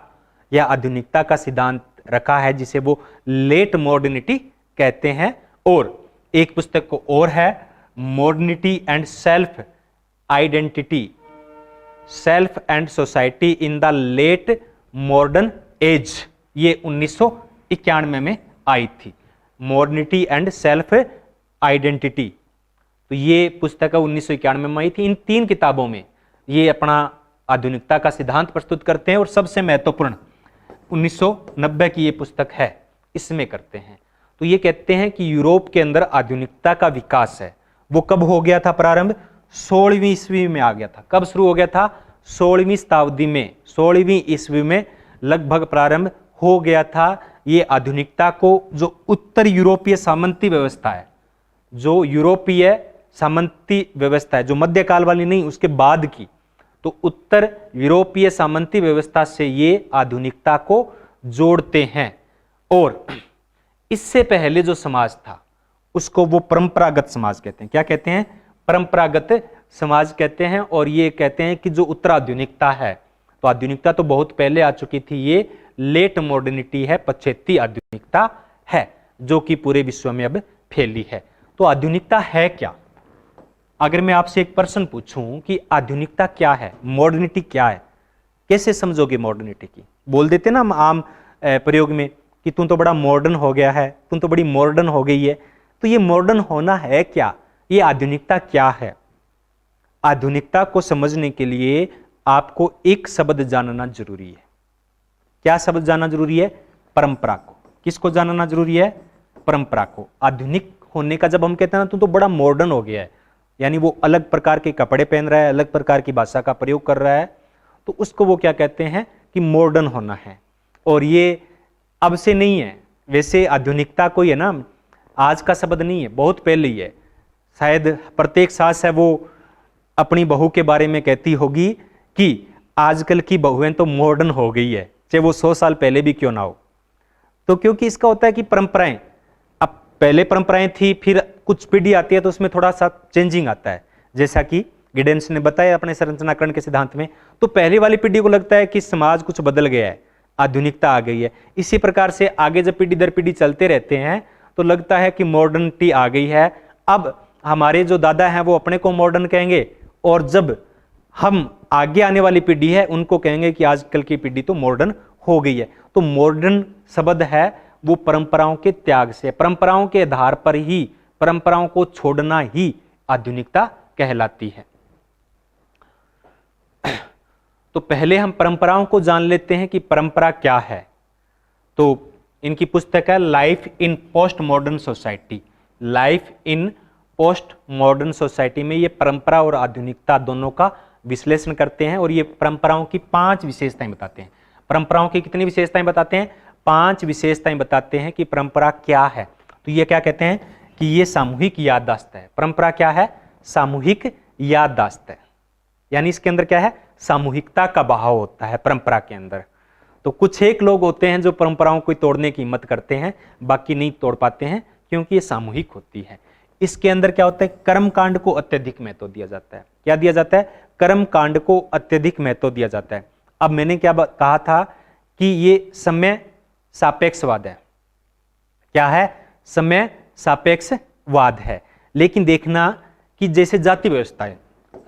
या आधुनिकता का सिद्धांत रखा है, जिसे वो लेट मॉडर्निटी कहते हैं। और एक पुस्तक को और है, modernity and self identity, self and society in the late modern age, ये 1991 में आई थी, मॉडर्निटी एंड सेल्फ आइडेंटिटी। तो ये पुस्तक 1991 में आई थी। इन 3 किताबों में ये अपना आधुनिकता का सिद्धांत प्रस्तुत करते हैं। और सबसे महत्वपूर्ण 1990 की ये पुस्तक है, इसमें करते हैं। तो ये कहते हैं कि यूरोप के अंदर आधुनिकता का विकास है, वो कब हो गया था प्रारंभ, 16वीं ईस्वी में आ गया था। कब शुरू हो गया था, 16वीं शताब्दी में, 16वीं ईस्वी में लगभग प्रारंभ हो गया था। ये आधुनिकता को जो उत्तर यूरोपीय सामंती व्यवस्था है, जो यूरोपीय सामंती व्यवस्था है, जो मध्यकाल वाली नहीं, उसके बाद की, तो उत्तर यूरोपीय सामंती व्यवस्था से ये आधुनिकता को जोड़ते हैं। और इससे पहले जो समाज था उसको वो परंपरागत समाज कहते हैं। क्या कहते हैं, परंपरागत समाज कहते हैं। और ये कहते हैं कि जो उत्तराधुनिकता है, तो आधुनिकता तो बहुत पहले आ चुकी थी, ये लेट मॉडर्निटी है, पछेती आधुनिकता है, जो कि पूरे विश्व में अब फैली है। तो आधुनिकता है क्या? अगर मैं आपसे एक प्रश्न पूछूं कि आधुनिकता क्या है, मॉडर्निटी क्या है, कैसे समझोगे मॉडर्निटी की? बोल देते ना हम आम प्रयोग में कि तुम तो बड़ा मॉडर्न हो गया है, तुम तो बड़ी मॉडर्न हो गई है। तो ये मॉडर्न होना है क्या, ये आधुनिकता क्या है? आधुनिकता को समझने के लिए आपको एक शब्द जानना जरूरी है। क्या शब्द जानना जरूरी है? परंपरा को। किसको जानना जरूरी है? परंपरा को। आधुनिक होने का जब हम कहते हैं ना, तुम तो बड़ा मॉडर्न हो गया है, यानी वो अलग प्रकार के कपड़े पहन रहा है, अलग प्रकार की भाषा का प्रयोग कर रहा है, तो उसको वो क्या कहते हैं कि मॉडर्न होना है। और ये अब से नहीं है, वैसे आधुनिकता कोई है ना आज का शब्द नहीं है, बहुत पहले ही है। शायद प्रत्येक सास है वो अपनी बहू के बारे में कहती होगी कि आजकल की बहुएं तो मॉडर्न हो गई है, चाहे वो 100 साल पहले भी क्यों ना हो। तो क्योंकि इसका होता है कि परंपराएं, अब पहले परंपराएं थी, फिर कुछ पीढ़ी आती है तो उसमें थोड़ा सा चेंजिंग आता है, जैसा कि गिडेंस ने बताया अपने संरचनाकरण के सिद्धांत में। तो पहले वाली पीढ़ी को लगता है कि समाज कुछ बदल गया है, आधुनिकता आ गई है। इसी प्रकार से आगे जब पीढ़ी दर पीढ़ी चलते रहते हैं तो लगता है कि मॉडर्निटी आ गई है। अब हमारे जो दादा हैं वो अपने को मॉडर्न कहेंगे, और जब हम आगे आने वाली पीढ़ी है उनको कहेंगे कि आजकल की पीढ़ी तो मॉडर्न हो गई है। तो मॉडर्न शब्द है वो परंपराओं के त्याग से, परंपराओं के आधार पर ही, परंपराओं को छोड़ना ही आधुनिकता कहलाती है। तो पहले हम परंपराओं को जान लेते हैं कि परंपरा क्या है। तो इनकी पुस्तक है life in post modern society. Life in post modern society में ये परंपरा और आधुनिकता दोनों का विश्लेषण करते हैं, और ये परंपराओं की 5 विशेषताएं बताते हैं। परंपराओं की कितनी विशेषताएं बताते हैं? 5 विशेषताएं बताते हैं कि परंपरा क्या है। तो ये क्या कहते हैं कि ये सामूहिक याददाश्त है। परंपरा क्या है? सामूहिक याददाश्त है, यानी इसके अंदर क्या है? सामूहिकता का बहाव होता है परंपरा के अंदर। तो कुछ एक लोग होते हैं जो परंपराओं को तोड़ने की हिम्मत करते हैं, बाकी नहीं तोड़ पाते हैं क्योंकि ये सामूहिक होती है। इसके अंदर क्या होता है? कर्मकांड को अत्यधिक महत्व दिया जाता है। क्या दिया जाता है? कर्मकांड को अत्यधिक महत्व दिया जाता है। अब मैंने क्या कहा था कि ये समय सापेक्षवाद है। क्या है? समय सापेक्षवाद है। लेकिन देखना कि जैसे जाति व्यवस्था है,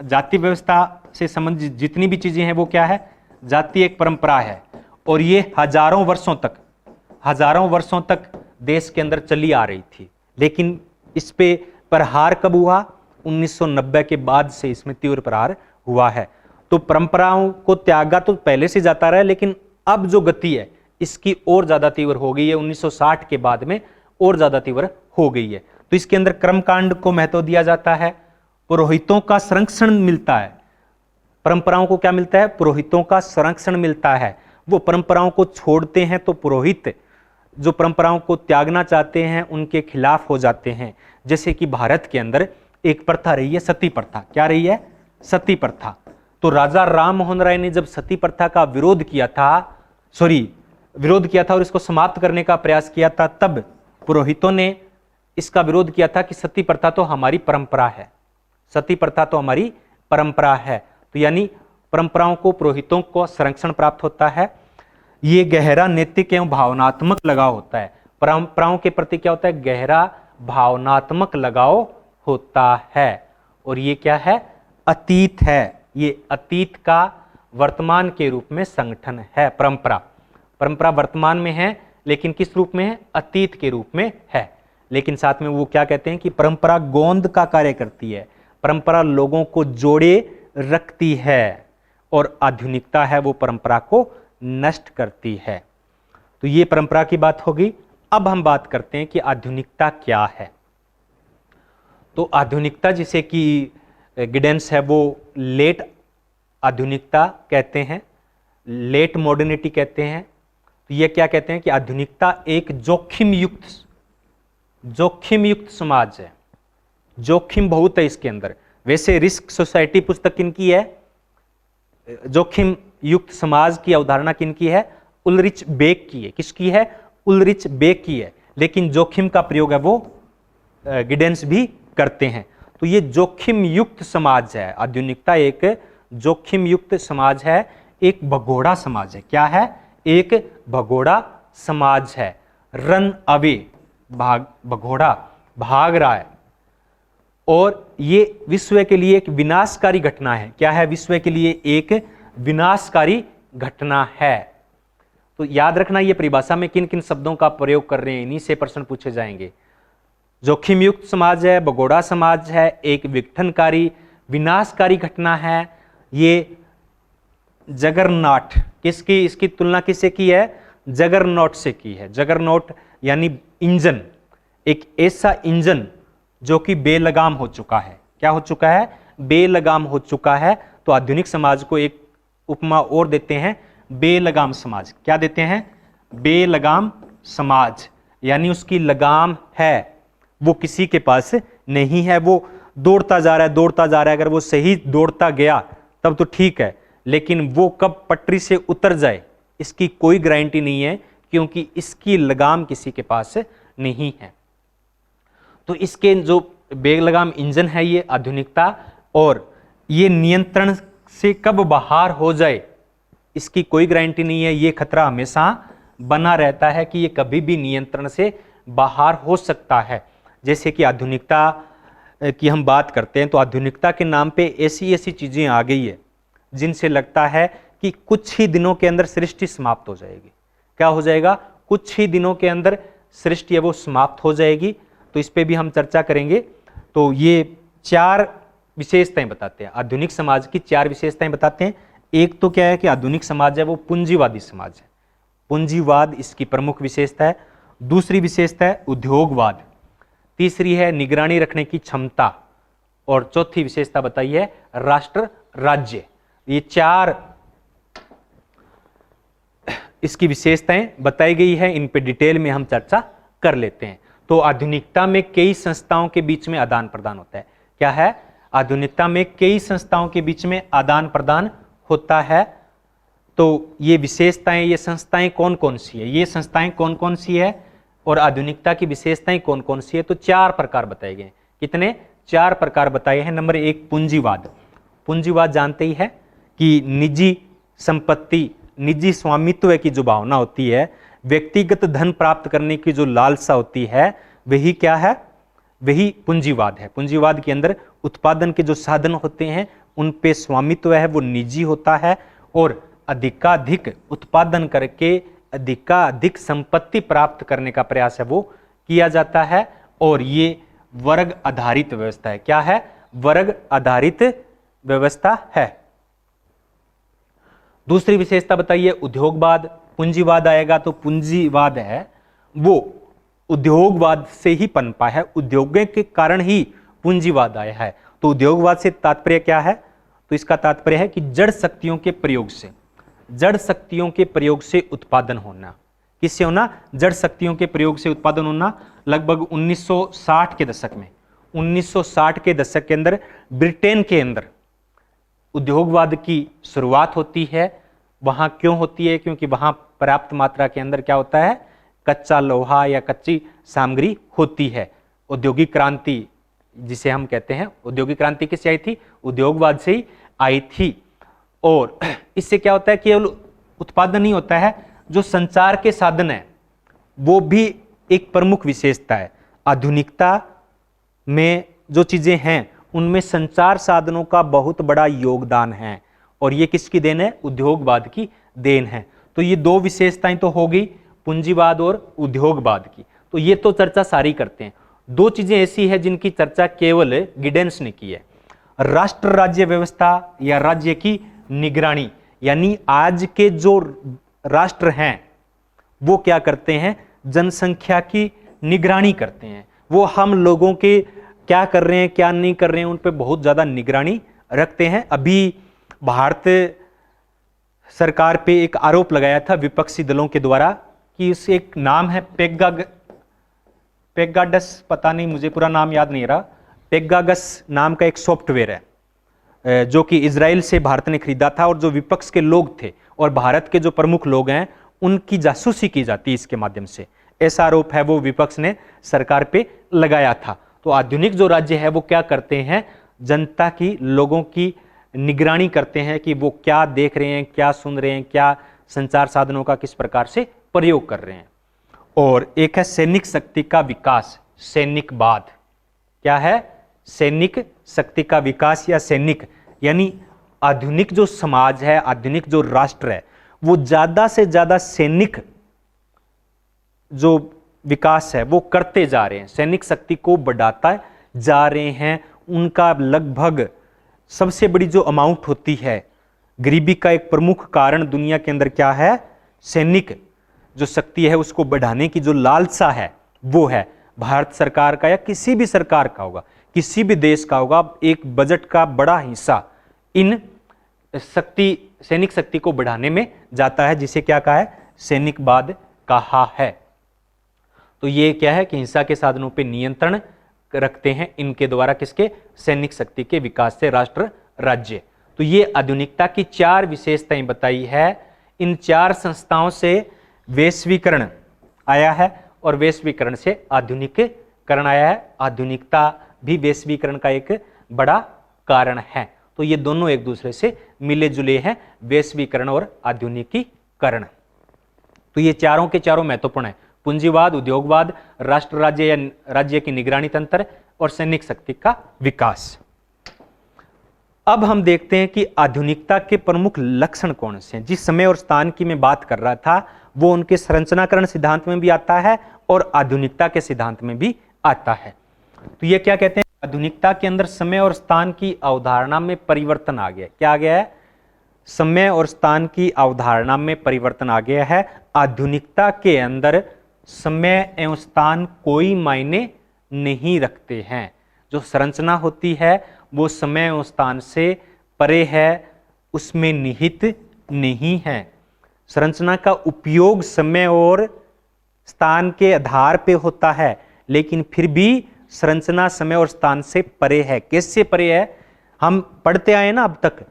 जाति व्यवस्था से संबंधित जितनी भी चीजें हैं वो क्या है? जाति एक परंपरा है, और ये हजारों वर्षों तक देश के अंदर चली आ रही थी। लेकिन इस पे प्रहार कब हुआ? 1990 के बाद से इसमें तीव्र प्रहार हुआ है। तो परंपराओं को त्यागा तो पहले से जाता रहा है, लेकिन अब जो गति है इसकी और ज्यादा तीव्र हो गई है। 1960 के बाद में और ज्यादा तीव्र हो गई है। तो इसके अंदर कर्मकांड को महत्व दिया जाता है, पुरोहितों का संरक्षण मिलता है। परंपराओं को क्या मिलता है? पुरोहितों का संरक्षण मिलता है। वो परंपराओं को छोड़ते हैं तो पुरोहित जो परंपराओं को त्यागना चाहते हैं उनके खिलाफ हो जाते हैं। जैसे कि भारत के अंदर एक प्रथा रही है सती प्रथा। क्या रही है? सती प्रथा। तो राजा राम मोहन राय ने जब सती प्रथा का विरोध किया था और इसको समाप्त करने का प्रयास किया था, तब पुरोहितों ने इसका विरोध किया था कि सती प्रथा तो हमारी परंपरा है, सती प्रथा तो हमारी परंपरा है। तो यानी परंपराओं को, पुरोहितों को संरक्षण प्राप्त होता है। ये गहरा नैतिक एवं भावनात्मक लगाव होता है। परंपराओं के प्रति क्या होता है? गहरा भावनात्मक लगाव होता है। और ये क्या है? अतीत है। ये अतीत का वर्तमान के रूप में संगठन है। परंपरा वर्तमान में है, लेकिन किस रूप में है? अतीत के रूप में है। लेकिन साथ में वो क्या कहते हैं कि परंपरा गोंद का कार्य करती है। परंपरा लोगों को जोड़े रखती है, और आधुनिकता है वो परंपरा को नष्ट करती है। तो ये परंपरा की बात होगी। अब हम बात करते हैं कि आधुनिकता क्या है। तो आधुनिकता जिसे कि गिडेंस है वो लेट आधुनिकता कहते हैं, लेट मॉडर्निटी कहते हैं। तो ये क्या कहते हैं कि आधुनिकता एक जोखिम युक्त समाज है। जोखिम बहुत है इसके अंदर। वैसे रिस्क सोसाइटी पुस्तक किनकी है? जोखिम युक्त समाज की अवधारणा किनकी है? उलरिच बेक की है। किसकी है? उलरिच बेक की है। लेकिन जोखिम का प्रयोग है वो गिडेंस भी करते हैं। तो ये जोखिम युक्त समाज है। आधुनिकता एक जोखिम युक्त समाज है, एक भगोड़ा समाज है। क्या है? एक भगोड़ा समाज है। रन अवे, भगोड़ा भाग रहा है, और ये विश्व के लिए एक विनाशकारी घटना है। क्या है? विश्व के लिए एक विनाशकारी घटना है। तो याद रखना ये परिभाषा में किन किन शब्दों का प्रयोग कर रहे हैं, इन्हीं से प्रश्न पूछे जाएंगे। जोखिम युक्त समाज है, भगोड़ा समाज है, एक विघटनकारी विनाशकारी घटना है। ये जगरनॉट, किसकी, इसकी तुलना किससे की है? जगरनॉट से की है। जगरनॉट यानी इंजन, एक ऐसा इंजन जो कि बेलगाम हो चुका है। क्या हो चुका है? बेलगाम हो चुका है। तो आधुनिक समाज को एक उपमा और देते हैं, बेलगाम समाज। क्या देते हैं? बेलगाम समाज, यानी उसकी लगाम है, वो किसी के पास नहीं है, वो दौड़ता जा रहा है, दौड़ता जा रहा है। अगर वो सही दौड़ता गया तब तो ठीक है, लेकिन वो कब पटरी से उतर जाए इसकी कोई गारंटी नहीं है, क्योंकि इसकी लगाम किसी के पास नहीं है। तो इसके जो बेलगाम इंजन है, ये आधुनिकता, और ये नियंत्रण से कब बाहर हो जाए इसकी कोई गारंटी नहीं है। ये खतरा हमेशा बना रहता है कि ये कभी भी नियंत्रण से बाहर हो सकता है। जैसे कि आधुनिकता की हम बात करते हैं, तो आधुनिकता के नाम पे ऐसी ऐसी चीजें आ गई है जिनसे लगता है कि कुछ ही दिनों के अंदर सृष्टि समाप्त हो जाएगी। क्या हो जाएगा? कुछ ही दिनों के अंदर सृष्टि है वो समाप्त हो जाएगी। तो इस पे भी हम चर्चा करेंगे। तो ये 4 विशेषताएं बताते हैं, आधुनिक समाज की 4 विशेषताएं बताते हैं। एक तो क्या है कि आधुनिक समाज है वो पूंजीवादी समाज है, पूंजीवाद इसकी प्रमुख विशेषता है। दूसरी विशेषता है उद्योगवाद, तीसरी है निगरानी रखने की क्षमता, और चौथी विशेषता बताई है राष्ट्र राज्य। ये 4 इसकी विशेषताएं बताई गई है, इन पे डिटेल में हम चर्चा कर लेते हैं। तो आधुनिकता में कई संस्थाओं के बीच में आदान प्रदान होता है। क्या है? आधुनिकता में कई संस्थाओं के बीच में आदान प्रदान होता है। तो ये विशेषताएं, ये संस्थाएं कौन कौन सी है, ये संस्थाएं कौन कौन सी है, और आधुनिकता की विशेषताएं कौन कौन सी है? तो 4 प्रकार बताए गए। कितने? 4 प्रकार बताए हैं। नंबर 1 पूंजीवाद। पूंजीवाद जानते ही है कि निजी संपत्ति, निजी स्वामित्व की जो भावना होती है, व्यक्तिगत धन प्राप्त करने की जो लालसा होती है, वही क्या है? वही पूंजीवाद है। पूंजीवाद के अंदर उत्पादन के जो साधन होते हैं उन पे स्वामित्व है वो निजी होता है, और अधिकाधिक उत्पादन करके अधिकाधिक संपत्ति प्राप्त करने का प्रयास है वो किया जाता है। और ये वर्ग आधारित व्यवस्था है। क्या है? वर्ग आधारित व्यवस्था है। दूसरी विशेषता बताइए उद्योगवाद। पूंजीवाद आएगा तो पूंजीवाद है वो उद्योगवाद से ही पनपा है, उद्योगों के कारण ही पूंजीवाद आया है। तो उद्योगवाद से तात्पर्य क्या है? तो इसका तात्पर्य है कि जड़ शक्तियों के प्रयोग से, जड़ शक्तियों के प्रयोग से उत्पादन होना। किससे होना? जड़ शक्तियों के प्रयोग से उत्पादन होना। लगभग 1960 के दशक में, 1960 के दशक के अंदर ब्रिटेन के अंदर उद्योगवाद की शुरुआत होती है। वहां क्यों होती है? क्योंकि वहां पर्याप्त मात्रा के अंदर क्या होता है? कच्चा लोहा या कच्ची सामग्री होती है। औद्योगिक क्रांति जिसे हम कहते हैं, औद्योगिक क्रांति किससे आई थी? उद्योगवाद से ही आई थी। और इससे क्या होता है? केवल उत्पादन नहीं होता है, जो संचार के साधन है वो भी एक प्रमुख विशेषता है। आधुनिकता में जो चीजें हैं उनमें संचार साधनों का बहुत बड़ा योगदान है, और ये किसकी देन है? उद्योगवाद की देन है। तो ये 2 विशेषताएं तो हो गई, पूंजीवाद और उद्योगवाद की। तो ये तो चर्चा सारी करते हैं। 2 चीजें ऐसी है जिनकी चर्चा केवल गिडेंस ने की है, राष्ट्र राज्य व्यवस्था या राज्य की निगरानी। यानी आज के जो राष्ट्र हैं वो क्या करते हैं? जनसंख्या की निगरानी करते हैं। वो हम लोगों के क्या कर रहे हैं, क्या नहीं कर रहे हैं, उन पे बहुत ज्यादा निगरानी रखते हैं। अभी भारत सरकार पे एक आरोप लगाया था विपक्षी दलों के द्वारा कि उस एक नाम है पेगासस, पता नहीं, मुझे पूरा नाम याद नहीं रहा। पेगासस नाम का एक सॉफ्टवेयर है जो कि इजराइल से भारत ने खरीदा था, और जो विपक्ष के लोग थे और भारत के जो प्रमुख लोग हैं उनकी जासूसी की जाती है इसके माध्यम से। ऐसा आरोप है वो विपक्ष ने सरकार पे लगाया था। तो आधुनिक जो राज्य है वो क्या करते हैं? जनता की, लोगों की निगरानी करते हैं कि वो क्या देख रहे हैं, क्या सुन रहे हैं, क्या संचार साधनों का किस प्रकार से प्रयोग कर रहे हैं। और एक है सैनिक शक्ति का विकास, सैनिकवाद। क्या है? सैनिक शक्ति का विकास या सैनिक, यानी आधुनिक जो समाज है, आधुनिक जो राष्ट्र है, वो ज्यादा से ज्यादा सैनिक जो विकास है वो करते जा रहे हैं, सैनिक शक्ति को बढ़ाता जा रहे हैं। उनका लगभग सबसे बड़ी जो अमाउंट होती है, गरीबी का एक प्रमुख कारण दुनिया के अंदर क्या है? सैनिक जो शक्ति है उसको बढ़ाने की जो लालसा है वो है। भारत सरकार का या किसी भी सरकार का होगा, किसी भी देश का होगा, एक बजट का बड़ा हिस्सा इन सैनिक शक्ति को बढ़ाने में जाता है, जिसे क्या कहा है, सैनिकवाद कहा है। तो ये क्या है कि हिंसा के साधनों पे नियंत्रण रखते हैं इनके द्वारा, किसके, सैनिक शक्ति के विकास से राष्ट्र राज्य। तो ये आधुनिकता की 4 विशेषताएं बताई है। इन 4 संस्थाओं से वैश्वीकरण आया है और वैश्वीकरण से आधुनिकीकरण आया है। आधुनिकता भी वैश्वीकरण का एक बड़ा कारण है। तो ये दोनों एक दूसरे से मिले जुले हैं, वैश्वीकरण और आधुनिकीकरण। तो ये चारों के चारों महत्वपूर्ण है, पूंजीवाद, उद्योगवाद, राष्ट्र राज्य या राज्य की निगरानी तंत्र और सैनिक शक्ति का विकास। अब हम देखते हैं कि आधुनिकता के प्रमुख लक्षण कौन से हैं। जिस समय और स्थान की मैं बात कर रहा था वो उनके संरचनाकरण सिद्धांत में भी आता है और आधुनिकता के सिद्धांत में भी आता है। तो ये क्या कहते हैं, आधुनिकता के अंदर समय और स्थान की अवधारणा में परिवर्तन आ गया। क्या आ गया है, समय और स्थान की अवधारणा में परिवर्तन आ गया है। आधुनिकता के अंदर समय एवं स्थान कोई मायने नहीं रखते हैं। जो संरचना होती है वो समय एवं स्थान से परे है, उसमें निहित नहीं है। संरचना का उपयोग समय और स्थान के आधार पे होता है, लेकिन फिर भी संरचना समय और स्थान से परे है। कैसे परे है, हम पढ़ते आए ना अब तक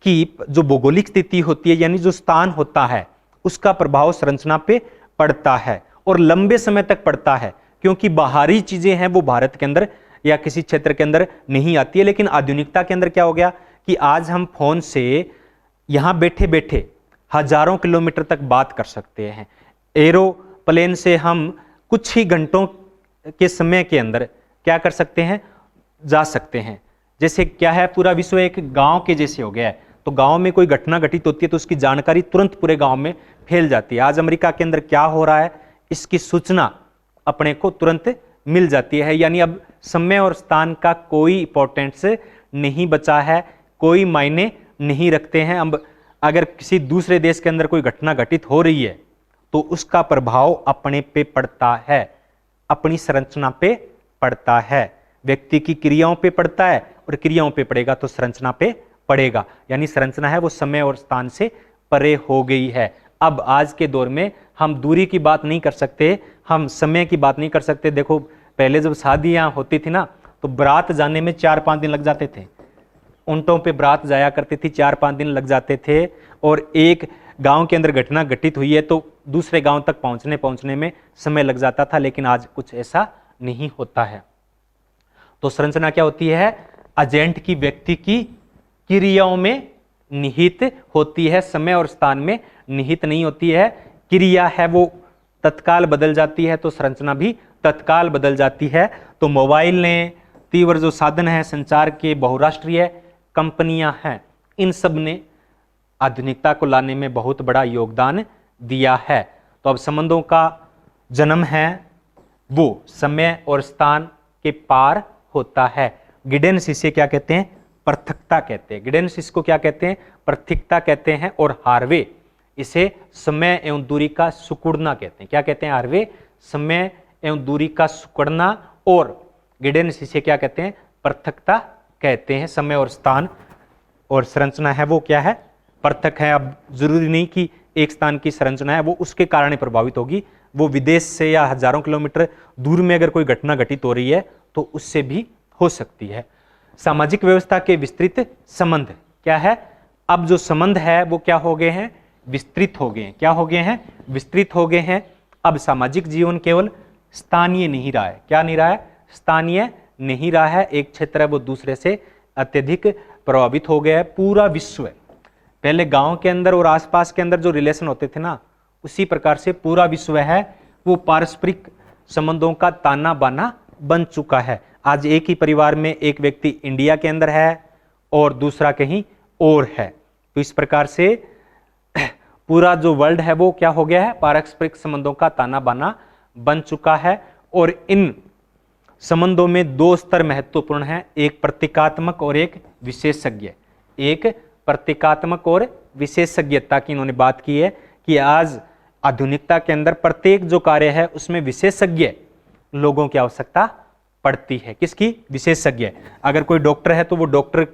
कि जो भौगोलिक स्थिति होती है यानी जो स्थान होता है उसका प्रभाव संरचना पे पड़ता है और लंबे समय तक पड़ता है, क्योंकि बाहरी चीजें हैं वो भारत के अंदर या किसी क्षेत्र के अंदर नहीं आती है। लेकिन आधुनिकता के अंदर क्या हो गया कि आज हम फोन से यहां बैठे बैठे हजारों किलोमीटर तक बात कर सकते हैं। एरोप्लेन से हम कुछ ही घंटों के समय के अंदर क्या कर सकते हैं, जा सकते हैं। जैसे क्या है, पूरा विश्व एक गांव के जैसे हो गया है। तो गांव में कोई घटना घटित होती है तो उसकी जानकारी तुरंत पूरे गांव में फैल जाती है। आज अमेरिका के अंदर क्या हो रहा है इसकी सूचना अपने को तुरंत मिल जाती है। यानी अब समय और स्थान का कोई इंपॉर्टेंस नहीं बचा है, कोई मायने नहीं रखते हैं। अब अगर किसी दूसरे देश के अंदर कोई घटना घटित हो रही है तो उसका प्रभाव अपने पे पड़ता है, अपनी संरचना पे पड़ता है, व्यक्ति की क्रियाओं पे पड़ता है और क्रियाओं पे पड़ेगा तो संरचना पे पड़ेगा। यानी संरचना है वो समय और स्थान से परे हो गई है। अब आज के दौर में हम दूरी की बात नहीं कर सकते, हम समय की बात नहीं कर सकते। देखो पहले जब शादियां होती थी ना तो बारात जाने में 4-5 दिन लग जाते थे। ऊंटों पे बारात जाया करती थी, 4-5 दिन लग जाते थे। और एक गांव के अंदर घटना घटित हुई है तो दूसरे गांव तक पहुंचने में समय लग जाता था। लेकिन आज कुछ ऐसा नहीं होता है। तो संरचना क्या होती है, एजेंट की व्यक्ति की क्रियाओं में निहित होती है, समय और स्थान में निहित नहीं होती है। क्रिया है वो तत्काल बदल जाती है तो संरचना भी तत्काल बदल जाती है। तो मोबाइल ने, तीव्र जो साधन है संचार के, बहुराष्ट्रीय कंपनियां हैं, इन सब ने आधुनिकता को लाने में बहुत बड़ा योगदान दिया है। तो अब संबंधों का जन्म है वो समय और स्थान के पार होता है। गिडेन्स इसे क्या कहते हैं, पृथकता कहते हैं। गिडेन्स इसको क्या कहते हैं, पृथकता कहते हैं। और हार्वे इसे समय एवं दूरी का सिकुड़ना कहते हैं। क्या कहते हैं, हार्वे समय एवं दूरी का सिकुड़ना, और गिडेन्स इसे क्या कहते हैं, पृथकता कहते हैं। समय और स्थान और संरचना है वो क्या है, पृथक है। अब जरूरी नहीं कि एक स्थान की संरचना है वो उसके कारण प्रभावित होगी, वो विदेश से या हजारों किलोमीटर दूर में अगर कोई घटना घटित हो रही है तो उससे भी हो सकती है। सामाजिक व्यवस्था के विस्तृत संबंध क्या है, अब जो संबंध है वो क्या हो गए हैं, विस्तृत हो गए हैं। क्या हो गए हैं, विस्तृत हो गए हैं। अब सामाजिक जीवन केवल स्थानीय नहीं रहा है। क्या नहीं रहा है, स्थानीय नहीं रहा है। एक क्षेत्र है वो दूसरे से अत्यधिक प्रभावित हो गया है। पूरा विश्व, पहले गांव के अंदर और आसपास के अंदर जो रिलेशन होते थे ना, उसी प्रकार से पूरा विश्व है वो पारस्परिक संबंधों का ताना बाना बन चुका है। आज एक ही परिवार में एक व्यक्ति इंडिया के अंदर है और दूसरा कहीं और है। तो इस प्रकार से पूरा जो वर्ल्ड है वो क्या हो गया है, पारस्परिक संबंधों का ताना बाना बन चुका है। और इन संबंधों में 2 स्तर महत्वपूर्ण हैं, एक प्रतीकात्मक और एक विशेषज्ञ। एक प्रतीकात्मक और विशेषज्ञता की इन्होंने बात की है कि आज आधुनिकता के अंदर प्रत्येक जो कार्य है उसमें विशेषज्ञ लोगों की आवश्यकता पड़ती है। किसकी, विशेषज्ञ। अगर कोई डॉक्टर है तो वो डॉक्टर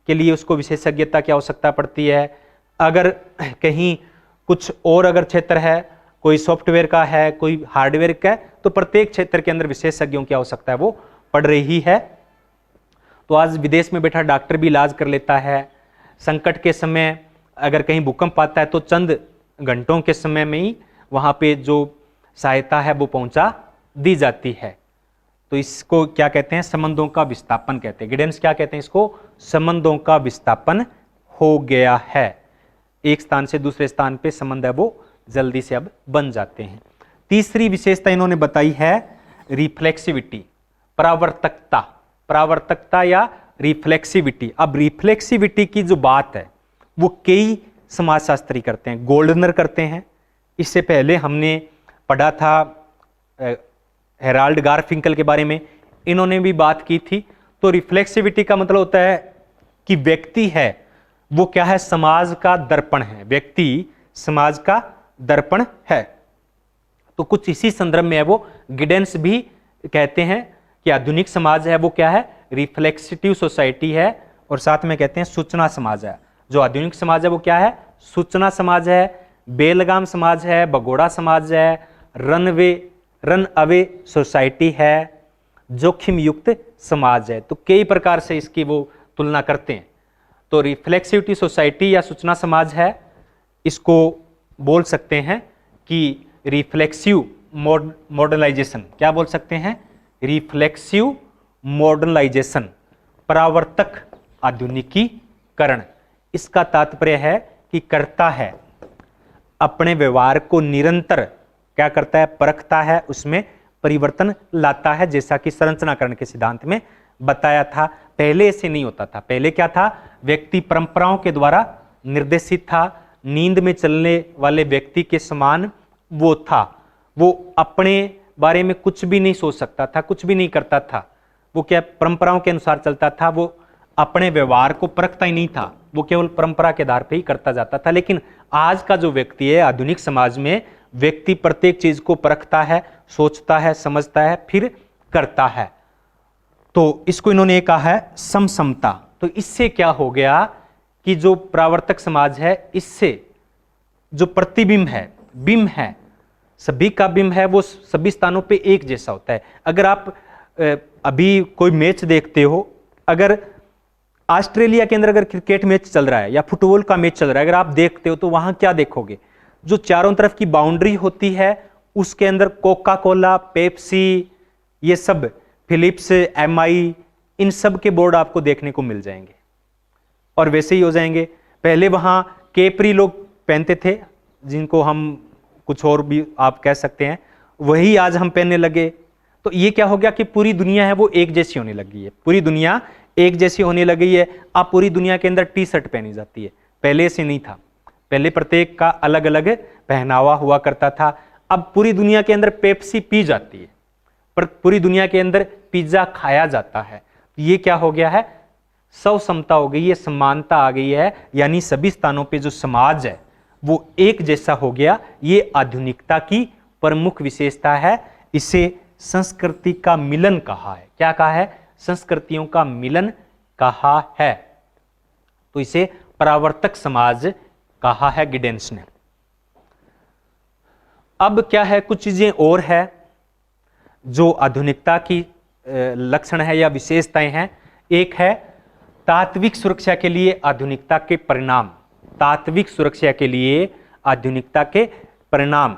के लिए उसको विशेषज्ञता की आवश्यकता पड़ती है। अगर कहीं कुछ और अगर क्षेत्र है, कोई सॉफ्टवेयर का है, कोई हार्डवेयर का है, तो प्रत्येक क्षेत्र के अंदर विशेषज्ञों की आवश्यकता है वो पड़ रही है। तो आज विदेश में बैठा डॉक्टर भी इलाज कर लेता है। संकट के समय अगर कहीं भूकंप आता है तो चंद घंटों के समय में ही वहां पे जो सहायता है वो पहुंचा दी जाती है। तो इसको क्या कहते हैं? संबंधों का विस्थापन कहते हैं। गिडेंस क्या कहते हैं इसको? संबंधों का विस्थापन हो गया है। एक स्थान से दूसरे स्थान पे संबंध है वो जल्दी से अब बन जाते हैं। तीसरी विशेषता इन्होंने बताई है रिफ्लेक्सिविटी, परावर्तकता। परावर्तकता या रिफ्लेक्सिविटी। अब रिफ्लेक्सिविटी की जो बात है वो कई समाजशास्त्री करते हैं। गोल्डनर करते हैं, इससे पहले हमने पढ़ा था हेराल्ड गारफिंकल के बारे में, इन्होंने भी बात की थी। तो रिफ्लेक्सिविटी का मतलब होता है कि व्यक्ति है वो क्या है? समाज का दर्पण है। व्यक्ति समाज का दर्पण है। तो कुछ इसी संदर्भ में है वो गिडेंस भी कहते हैं कि आधुनिक समाज है वो क्या है? रिफ्लेक्सिव सोसाइटी है। और साथ में कहते हैं सूचना समाज है। जो आधुनिक समाज है वो क्या है? सूचना समाज है, बेलगाम समाज है, भगोड़ा समाज है, रन अवे सोसाइटी है, जोखिम युक्त समाज है। तो कई प्रकार से इसकी वो तुलना करते हैं। तो रिफ्लेक्सिविटी सोसाइटी या सूचना समाज है, इसको बोल सकते हैं कि रिफ्लेक्सिव मॉडर्नाइजेशन। क्या बोल सकते हैं? रिफ्लेक्सिव मॉडर्नाइजेशन, परावर्तक आधुनिकीकरण। इसका तात्पर्य है कि करता है अपने व्यवहार को निरंतर क्या करता है? परखता है, उसमें परिवर्तन लाता है, जैसा कि संरचनाकरण के सिद्धांत में बताया था। पहले ऐसे नहीं होता था। पहले क्या था? व्यक्ति परंपराओं के द्वारा निर्देशित था, नींद में चलने वाले व्यक्ति के समान वो था। वो अपने बारे में कुछ भी नहीं सोच सकता था, कुछ भी नहीं करता था। वो क्या परंपराओं के अनुसार चलता था, वो अपने व्यवहार को परखता ही नहीं था, वो केवल परंपरा के आधार पर ही करता जाता था। लेकिन आज का जो व्यक्ति है आधुनिक समाज में, व्यक्ति प्रत्येक चीज को परखता है, सोचता है, समझता है, फिर करता है। तो इसको इन्होंने कहा है समसमता। तो इससे क्या हो गया कि जो परावर्तक समाज है, इससे जो प्रतिबिंब है, बिंब है, सभी का बिंब है वो सभी स्थानों पे एक जैसा होता है। अगर आप अभी कोई मैच देखते हो, अगर ऑस्ट्रेलिया के अंदर अगर क्रिकेट मैच चल रहा है या फुटबॉल का मैच चल रहा है, अगर आप देखते हो तो वहां क्या देखोगे? जो चारों तरफ की बाउंड्री होती है उसके अंदर कोका कोला, पेप्सी, ये सब फिलिप्स, MI, इन सब के बोर्ड आपको देखने को मिल जाएंगे। और वैसे ही हो जाएंगे। पहले वहां केपरी लोग पहनते थे, जिनको हम कुछ और भी आप कह सकते हैं, वही आज हम पहनने लगे। तो ये क्या हो गया कि पूरी दुनिया है वो एक जैसी होने लगी है। पूरी दुनिया एक जैसी होने लगी है। अब पूरी दुनिया के अंदर टी-शर्ट पहनी जाती है, पहले से नहीं था। पहले प्रत्येक का अलग अलग पहनावा हुआ करता था। अब पूरी दुनिया के अंदर पेप्सी पी जाती है, पर पूरी दुनिया के अंदर पिज्जा खाया जाता है। ये क्या हो गया है? समता हो गई है, समानता आ गई है। यानी सभी स्थानों पे जो समाज है वो एक जैसा हो गया। ये आधुनिकता की प्रमुख विशेषता है। इसे संस्कृति का मिलन कहा है। क्या कहा है? संस्कृतियों का मिलन कहा है। तो इसे परावर्तक समाज कहा है गिडेंस ने। अब क्या है, कुछ चीजें और है जो आधुनिकता की लक्षण है या विशेषताएं हैं। एक है तात्विक सुरक्षा के लिए आधुनिकता के परिणाम। तात्विक सुरक्षा के लिए आधुनिकता के परिणाम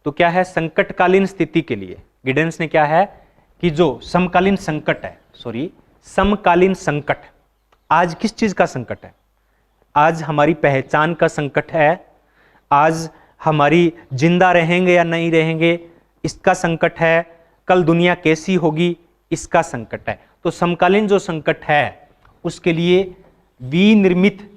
तो क्या है? संकटकालीन स्थिति के लिए गिडेंस ने क्या है कि जो समकालीन संकट है, समकालीन संकट, आज किस चीज का संकट है? आज हमारी पहचान का संकट है। आज हमारी जिंदा रहेंगे या नहीं रहेंगे इसका संकट है। कल दुनिया कैसी होगी इसका संकट है। तो समकालीन जो संकट है उसके लिए विनिर्मित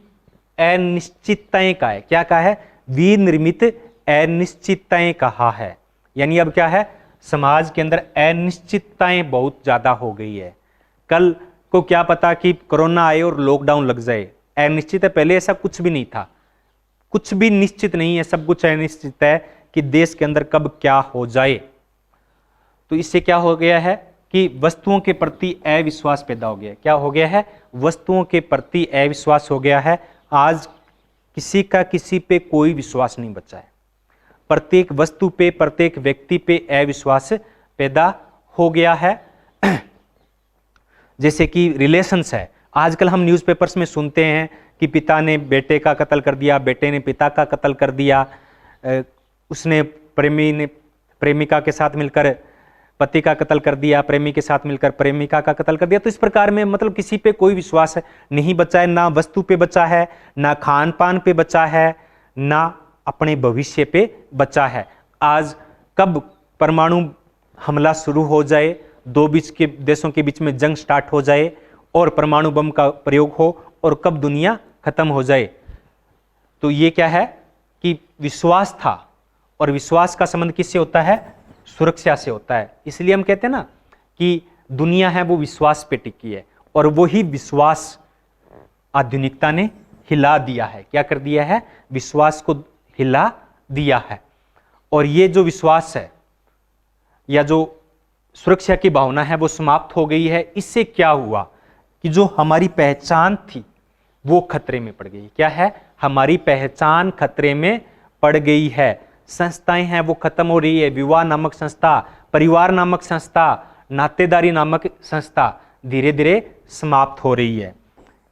अनिश्चितताएं का है। क्या कहा है? विनिर्मित अनिश्चितताएं कहा है। यानी अब क्या है? समाज के अंदर अनिश्चितताएं बहुत ज्यादा हो गई है। कल को क्या पता कि कोरोना आए और लॉकडाउन लग जाए, अनिश्चित है। पहले ऐसा कुछ भी नहीं था, कुछ भी निश्चित नहीं है, सब कुछ अनिश्चित है कि देश के अंदर कब क्या हो जाए। तो इससे क्या हो गया है कि वस्तुओं के प्रति अविश्वास पैदा हो गया। क्या हो गया है? वस्तुओं के प्रति अविश्वास हो गया है। आज किसी का किसी पे कोई विश्वास नहीं बचा है। प्रत्येक वस्तु पे, प्रत्येक व्यक्ति पे अविश्वास पैदा हो गया है। जैसे कि रिलेशंस है, आजकल हम न्यूज़पेपर्स में सुनते हैं कि पिता ने बेटे का कत्ल कर दिया, बेटे ने पिता का कत्ल कर दिया, उसने प्रेमी ने प्रेमिका के साथ मिलकर पति का कत्ल कर दिया, प्रेमी के साथ मिलकर प्रेमिका का कत्ल कर दिया। तो इस प्रकार में मतलब किसी पे कोई विश्वास नहीं बचा है, ना वस्तु पे बचा है, ना खान पान पे बचा है, ना अपने भविष्य पे बचा है। आज कब परमाणु हमला शुरू हो जाए, दो देशों के बीच में जंग स्टार्ट हो जाए और परमाणु बम का प्रयोग हो और कब दुनिया खत्म हो जाए। तो ये क्या है कि विश्वास था, और विश्वास का संबंध किससे होता है? सुरक्षा से होता है। इसलिए हम कहते हैं ना कि दुनिया है वो विश्वास पे टिकी है, और वही विश्वास आधुनिकता ने हिला दिया है। क्या कर दिया है? विश्वास को हिला दिया है। और ये जो विश्वास है या जो सुरक्षा की भावना है वो समाप्त हो गई है। इससे क्या हुआ कि जो हमारी पहचान थी वो खतरे में पड़ गई। क्या है? हमारी पहचान खतरे में पड़ गई है। संस्थाएं हैं वो खत्म हो रही है। विवाह नामक संस्था, परिवार नामक संस्था, नातेदारी नामक संस्था धीरे धीरे समाप्त हो रही है।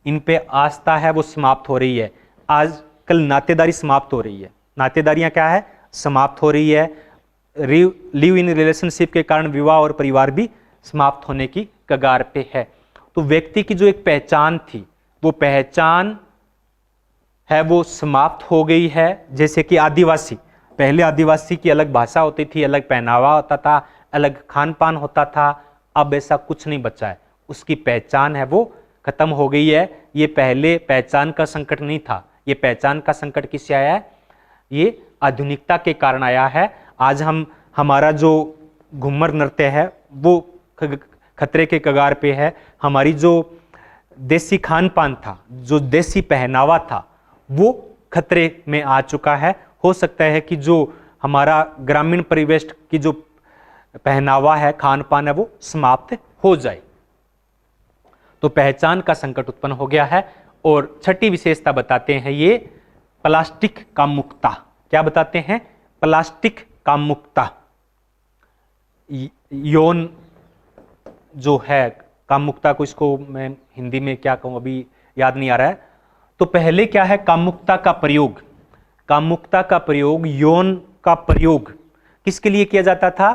इन पे आस्था है वो समाप्त हो रही है। आजकल नातेदारी समाप्त हो रही है। नातेदारियां क्या है? समाप्त हो रही है। लिव इन रिलेशनशिप के कारण विवाह और परिवार भी समाप्त होने की कगार पे है। तो व्यक्ति की जो एक पहचान थी वो पहचान है वो समाप्त हो गई है। जैसे कि आदिवासी, पहले आदिवासी की अलग भाषा होती थी, अलग पहनावा होता था, अलग खान पान होता था। अब ऐसा कुछ नहीं बचा है। उसकी पहचान है वो खत्म हो गई है। ये पहले पहचान का संकट नहीं था। ये पहचान का संकट किससे आया है? ये आधुनिकता के कारण आया है। आज हमारा जो घूमर नृत्य है वो खतरे के कगार पे है। हमारी जो देसी खान पान था, जो देसी पहनावा था, वो खतरे में आ चुका है। हो सकता है कि जो हमारा ग्रामीण परिवेश की जो पहनावा है, खान पान है, वो समाप्त हो जाए। तो पहचान का संकट उत्पन्न हो गया है। और छठी विशेषता बताते हैं ये प्लास्टिक कामुकता। क्या बताते हैं? प्लास्टिक कामुकता। यौन जो है कामुकता को, इसको मैं हिंदी में क्या कहूं अभी याद नहीं आ रहा है। तो पहले क्या है? कामुकता का प्रयोग, कामुकता का प्रयोग, यौन का प्रयोग किसके लिए किया जाता था?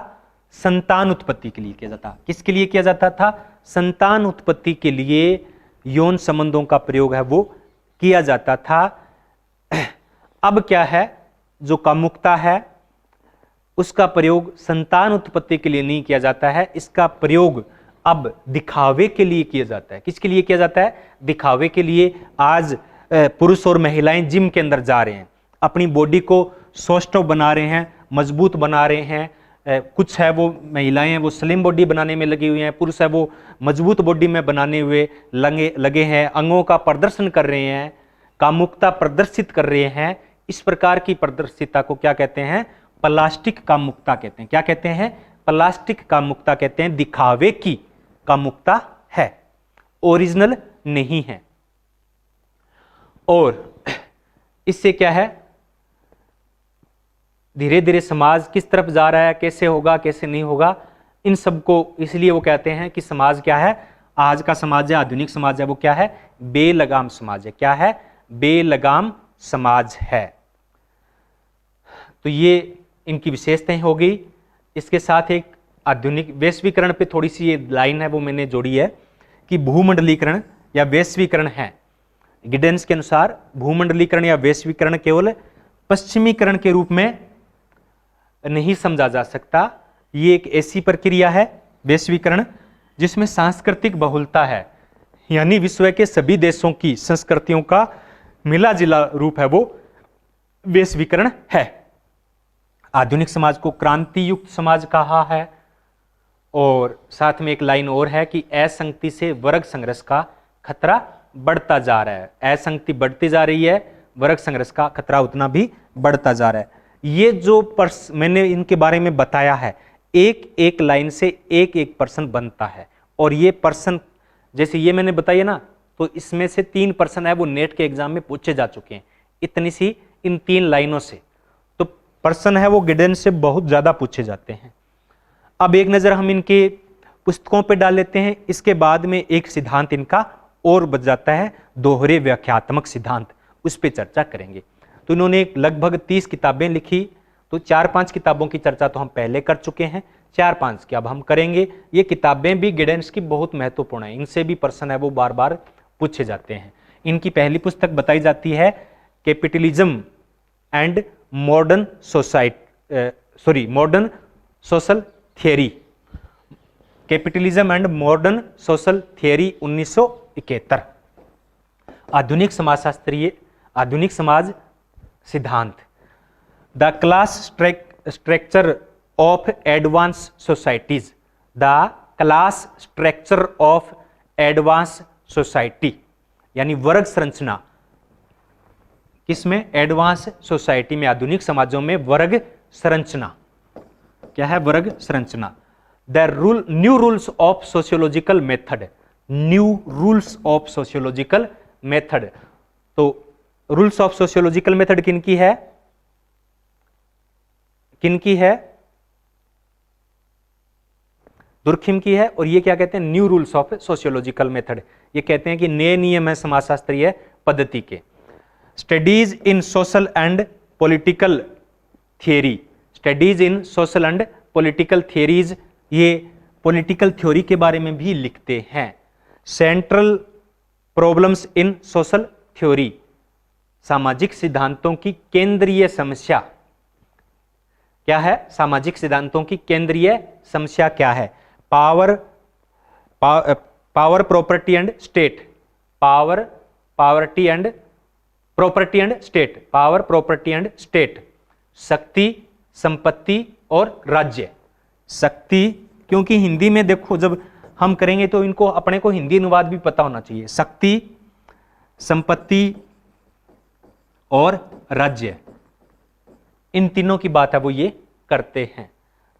संतान उत्पत्ति के लिए किया जाता। किसके लिए किया जाता था? संतान उत्पत्ति के लिए यौन संबंधों का प्रयोग है वो किया जाता था। अब क्या है? जो कामुकता है उसका प्रयोग संतान उत्पत्ति के लिए नहीं किया जाता है। इसका प्रयोग अब दिखावे के लिए किया जाता है। किसके लिए किया जाता है? दिखावे के लिए। आज पुरुष और महिलाएं जिम के अंदर जा रहे हैं, अपनी बॉडी को सौष्ठव बना रहे हैं, मजबूत बना रहे हैं। कुछ है वो महिलाएं हैं वो स्लिम बॉडी बनाने में लगी हुई हैं, पुरुष है वो मजबूत बॉडी में बनाने हुए लगे हैं, अंगों का प्रदर्शन कर रहे हैं, कामुकता प्रदर्शित कर रहे हैं। इस प्रकार की प्रदर्शिता को क्या कहते हैं? प्लास्टिक कामुकता कहते हैं। क्या कहते हैं? प्लास्टिक कामुकता कहते हैं। दिखावे की कामुकता है, ओरिजिनल नहीं है। और इससे क्या है? धीरे धीरे समाज किस तरफ जा रहा है, कैसे होगा, कैसे नहीं होगा, इन सबको, इसलिए वो कहते हैं कि समाज क्या है? आज का समाज है, आधुनिक समाज है, वो क्या है? बेलगाम समाज है। क्या है? बेलगाम समाज है। तो ये इनकी विशेषताएं हो गई। इसके साथ एक आधुनिक वैश्वीकरण पे थोड़ी सी ये लाइन है वो मैंने जोड़ी है कि भूमंडलीकरण या वैश्वीकरण है। गिडेंस के अनुसार भूमंडलीकरण या वैश्वीकरण केवल पश्चिमीकरण के रूप में नहीं समझा जा सकता। ये एक ऐसी प्रक्रिया है वैश्वीकरण जिसमें सांस्कृतिक बहुलता है, यानी विश्व के सभी देशों की संस्कृतियों का मिला जिला रूप है वो वैश्वीकरण है। आधुनिक समाज को क्रांति युक्त समाज कहा है। और साथ में एक लाइन और है कि असंगति से वर्ग संघर्ष का खतरा बढ़ता जा रहा है। असंगति बढ़ती जा रही है, वर्ग संघर्ष का खतरा उतना भी बढ़ता जा रहा है। ये जो मैंने इनके बारे में बताया है, एक एक लाइन से एक एक प्रश्न बनता है। और ये प्रश्न जैसे ये मैंने बताया ना, तो इसमें से 3 प्रश्न है वो नेट के एग्जाम में पूछे जा चुके हैं, इतनी सी इन 3 लाइनों से। तो प्रश्न है वो गिडेंस से बहुत ज्यादा पूछे जाते हैं। अब एक नजर हम इनके पुस्तकों पे डाल लेते हैं। इसके बाद में एक सिद्धांत इनका और बच जाता है, दोहरे व्याख्यात्मक सिद्धांत, उस पर चर्चा करेंगे। तो इन्होंने लगभग 30 किताबें लिखी। तो 4-5 किताबों की चर्चा तो हम पहले कर चुके हैं, 4-5 की अब हम करेंगे। ये किताबें भी गिडेंस की बहुत महत्वपूर्ण है, इनसे भी प्रश्न है वो बार बार पूछे जाते हैं। इनकी पहली पुस्तक बताई जाती है capitalism and modern modern social theory, capitalism and modern social theory 1971। आधुनिक समाज सिद्धांत, the class structure of advance societies, the class structure of advance society, यानी वर्ग संरचना किसमें, एडवांस सोसाइटी में, आधुनिक समाजों में वर्ग संरचना क्या है, वर्ग संरचना। The new rules of sociological method, new rules of sociological method. तो रूल्स ऑफ सोशियोलॉजिकल मेथड किनकी है, दुर्खिम की है। और ये क्या कहते हैं, new rules of sociological method, ये कहते हैं कि नए नियम है समाजशास्त्रीय पद्धति के। Studies in social and political theory, studies in social and political theories, ये पॉलिटिकल थ्योरी के बारे में भी लिखते हैं। Central problems in social theory, सामाजिक सिद्धांतों की केंद्रीय समस्या क्या है, सामाजिक सिद्धांतों की केंद्रीय समस्या क्या है। Power property and state, power property and state, शक्ति संपत्ति और राज्य। शक्ति, क्योंकि हिंदी में देखो जब हम करेंगे तो इनको अपने को हिंदी अनुवाद भी पता होना चाहिए। शक्ति, संपत्ति और राज्य, इन तीनों की बात है वो ये करते हैं।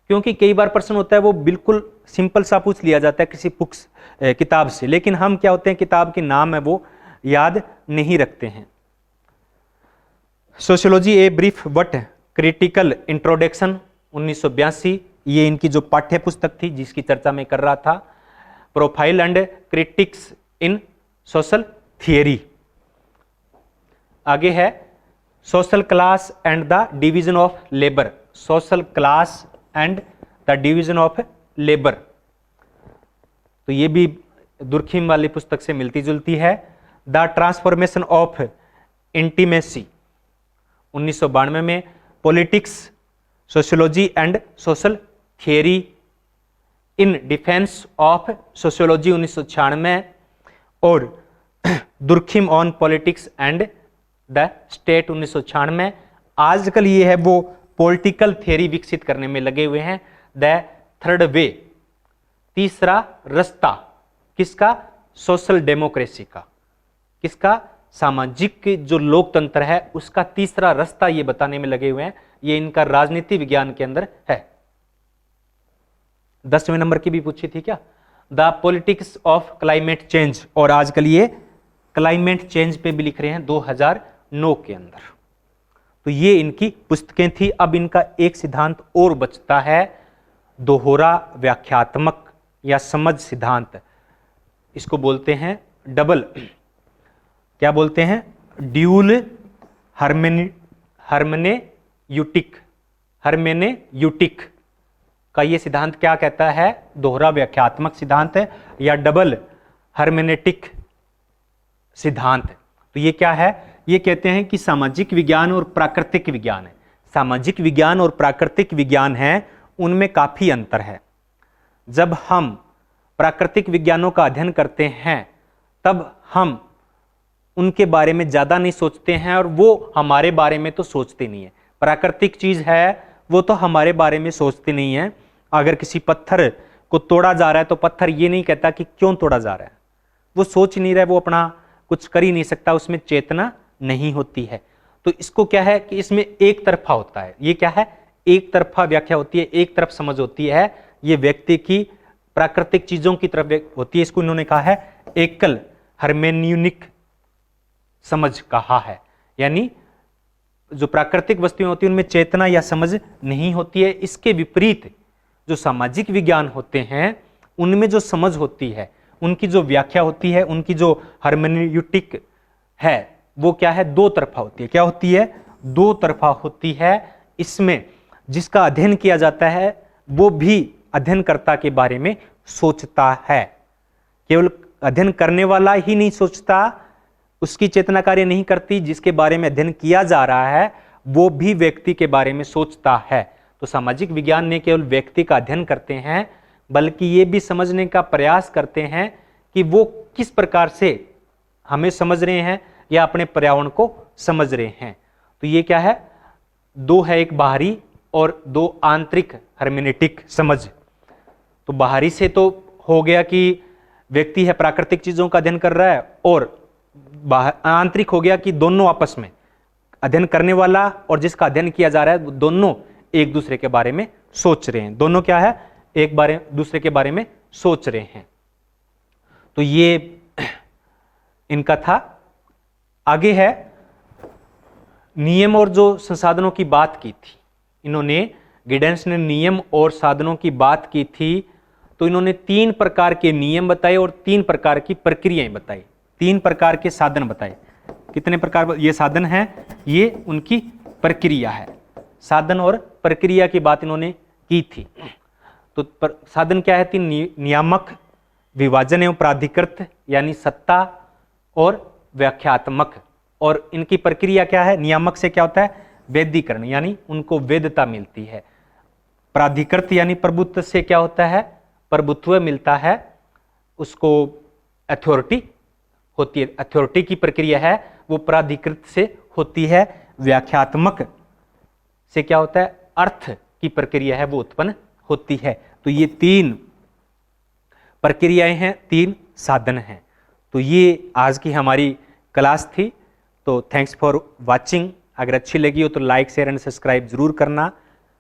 क्योंकि कई बार प्रश्न होता है वो बिल्कुल सिंपल सा पूछ लिया जाता है किसी किताब से, लेकिन हम क्या होते हैं किताब के नाम है वो याद नहीं रखते हैं। Sociology a brief but critical introduction 1982, ये इनकी जो पाठ्य पुस्तक थी जिसकी चर्चा मैं कर रहा था। Profile and critics in social theory, आगे है social class and the division of labour, social class and the division of labour, तो ये भी दुर्खिम वाली पुस्तक से मिलती जुलती है। द ट्रांसफॉर्मेशन ऑफ इंटीमेसी 1992 में। Politics, sociology and social theory in defence of sociology 1996, और Durkheim on politics and the state 1996। आजकल ये है वो पॉलिटिकल थियरी विकसित करने में लगे हुए हैं। द थर्ड वे, तीसरा रास्ता, किसका, सोशल डेमोक्रेसी का, किसका, सामाजिक जो लोकतंत्र है उसका तीसरा रास्ता ये बताने में लगे हुए हैं। ये इनका राजनीति विज्ञान के अंदर है। 10वें नंबर की भी पूछी थी क्या, the politics of climate change, और आजकल ये क्लाइमेट चेंज पे भी लिख रहे हैं 2009 के अंदर। तो ये इनकी पुस्तकें थी। अब इनका एक सिद्धांत और बचता है, दोहरा व्याख्यात्मक या समझ सिद्धांत, इसको बोलते हैं डबल, क्या बोलते हैं, ड्यूल हर्मेनेयूटिक का ये सिद्धांत क्या कहता है, दोहरा व्याख्यात्मक सिद्धांत है या डबल हर्मेनेटिक सिद्धांत। तो ये क्या है, ये कहते हैं कि सामाजिक विज्ञान और प्राकृतिक विज्ञान है, सामाजिक विज्ञान और प्राकृतिक विज्ञान है, उनमें काफी अंतर है। जब हम प्राकृतिक विज्ञानों का अध्ययन करते हैं तब हम उनके बारे में ज्यादा नहीं सोचते हैं और वो हमारे बारे में तो सोचते नहीं है। प्राकृतिक चीज है वो तो हमारे बारे में सोचते नहीं है। अगर किसी पत्थर को तोड़ा जा रहा है तो पत्थर ये नहीं कहता कि क्यों तोड़ा जा रहा है, वो सोच नहीं रहा है, वो अपना कुछ कर ही नहीं सकता, उसमें चेतना नहीं होती है। तो इसको क्या है कि इसमें एक तरफा होता है, ये क्या है, एक तरफा व्याख्या होती है, एक तरफ समझ होती है, ये व्यक्ति की प्राकृतिक चीजों की तरफ होती है। इसको इन्होंने कहा है एकल हर्मेन्यूनिक समझ कहा है। यानी जो प्राकृतिक वस्तुएं होती हैं उनमें चेतना या समझ नहीं होती है। इसके विपरीत जो सामाजिक विज्ञान होते हैं उनमें जो समझ होती है, उनकी जो व्याख्या होती है, उनकी जो हर्मेन्यूटिक है वो क्या है, दो तरफा होती है। क्या होती है, दो तरफा होती है। इसमें जिसका अध्ययन किया जाता है वो भी अध्ययनकर्ता के बारे में सोचता है। केवल अध्ययन करने वाला ही नहीं सोचता, उसकी चेतना कार्य नहीं करती, जिसके बारे में अध्ययन किया जा रहा है वो भी व्यक्ति के बारे में सोचता है। तो सामाजिक विज्ञान ने केवल व्यक्ति का अध्ययन करते हैं, बल्कि ये भी समझने का प्रयास करते हैं कि वो किस प्रकार से हमें समझ रहे हैं या अपने पर्यावरण को समझ रहे हैं। तो ये क्या है, दो है, एक बाहरी और दो आंतरिक हर्मेनेटिक समझ। तो बाहरी से तो हो गया कि व्यक्ति है प्राकृतिक चीजों का अध्ययन कर रहा है, और आंतरिक हो गया कि दोनों आपस में, अध्ययन करने वाला और जिसका अध्ययन किया जा रहा है, दोनों एक दूसरे के बारे में सोच रहे हैं। दोनों क्या है, एक बारे दूसरे के बारे में सोच रहे हैं। तो ये इनका था। आगे है नियम और जो संसाधनों की बात की थी। इन्होंने, गिडेंस ने नियम और साधनों की बात की थी। तो इन्होंने 3 प्रकार के नियम बताए और 3 प्रकार की प्रक्रियाएं बताई, 3 प्रकार के साधन बताए। कितने प्रकार ये साधन हैं, ये उनकी प्रक्रिया है। साधन और प्रक्रिया की बात इन्होंने की थी। तो साधन क्या है, 3 नियामक, विभाजन एवं प्राधिकृत यानी सत्ता और व्याख्यात्मक। और इनकी प्रक्रिया क्या है, नियामक से क्या होता है, वैधीकरण यानी उनको वैधता मिलती है। प्राधिकृत यानी प्रभुत्व से क्या होता है, प्रभुत्व मिलता है, उसको अथॉरिटी होती है। अथॉरिटी की प्रक्रिया है वो प्राधिकृत से होती है। व्याख्यात्मक से क्या होता है, अर्थ की प्रक्रिया है वो उत्पन्न होती है। तो ये 3 प्रक्रियाएं हैं, 3 साधन हैं। तो ये आज की हमारी क्लास थी। तो थैंक्स फॉर वाचिंग। अगर अच्छी लगी हो तो लाइक, शेयर एंड सब्सक्राइब जरूर करना।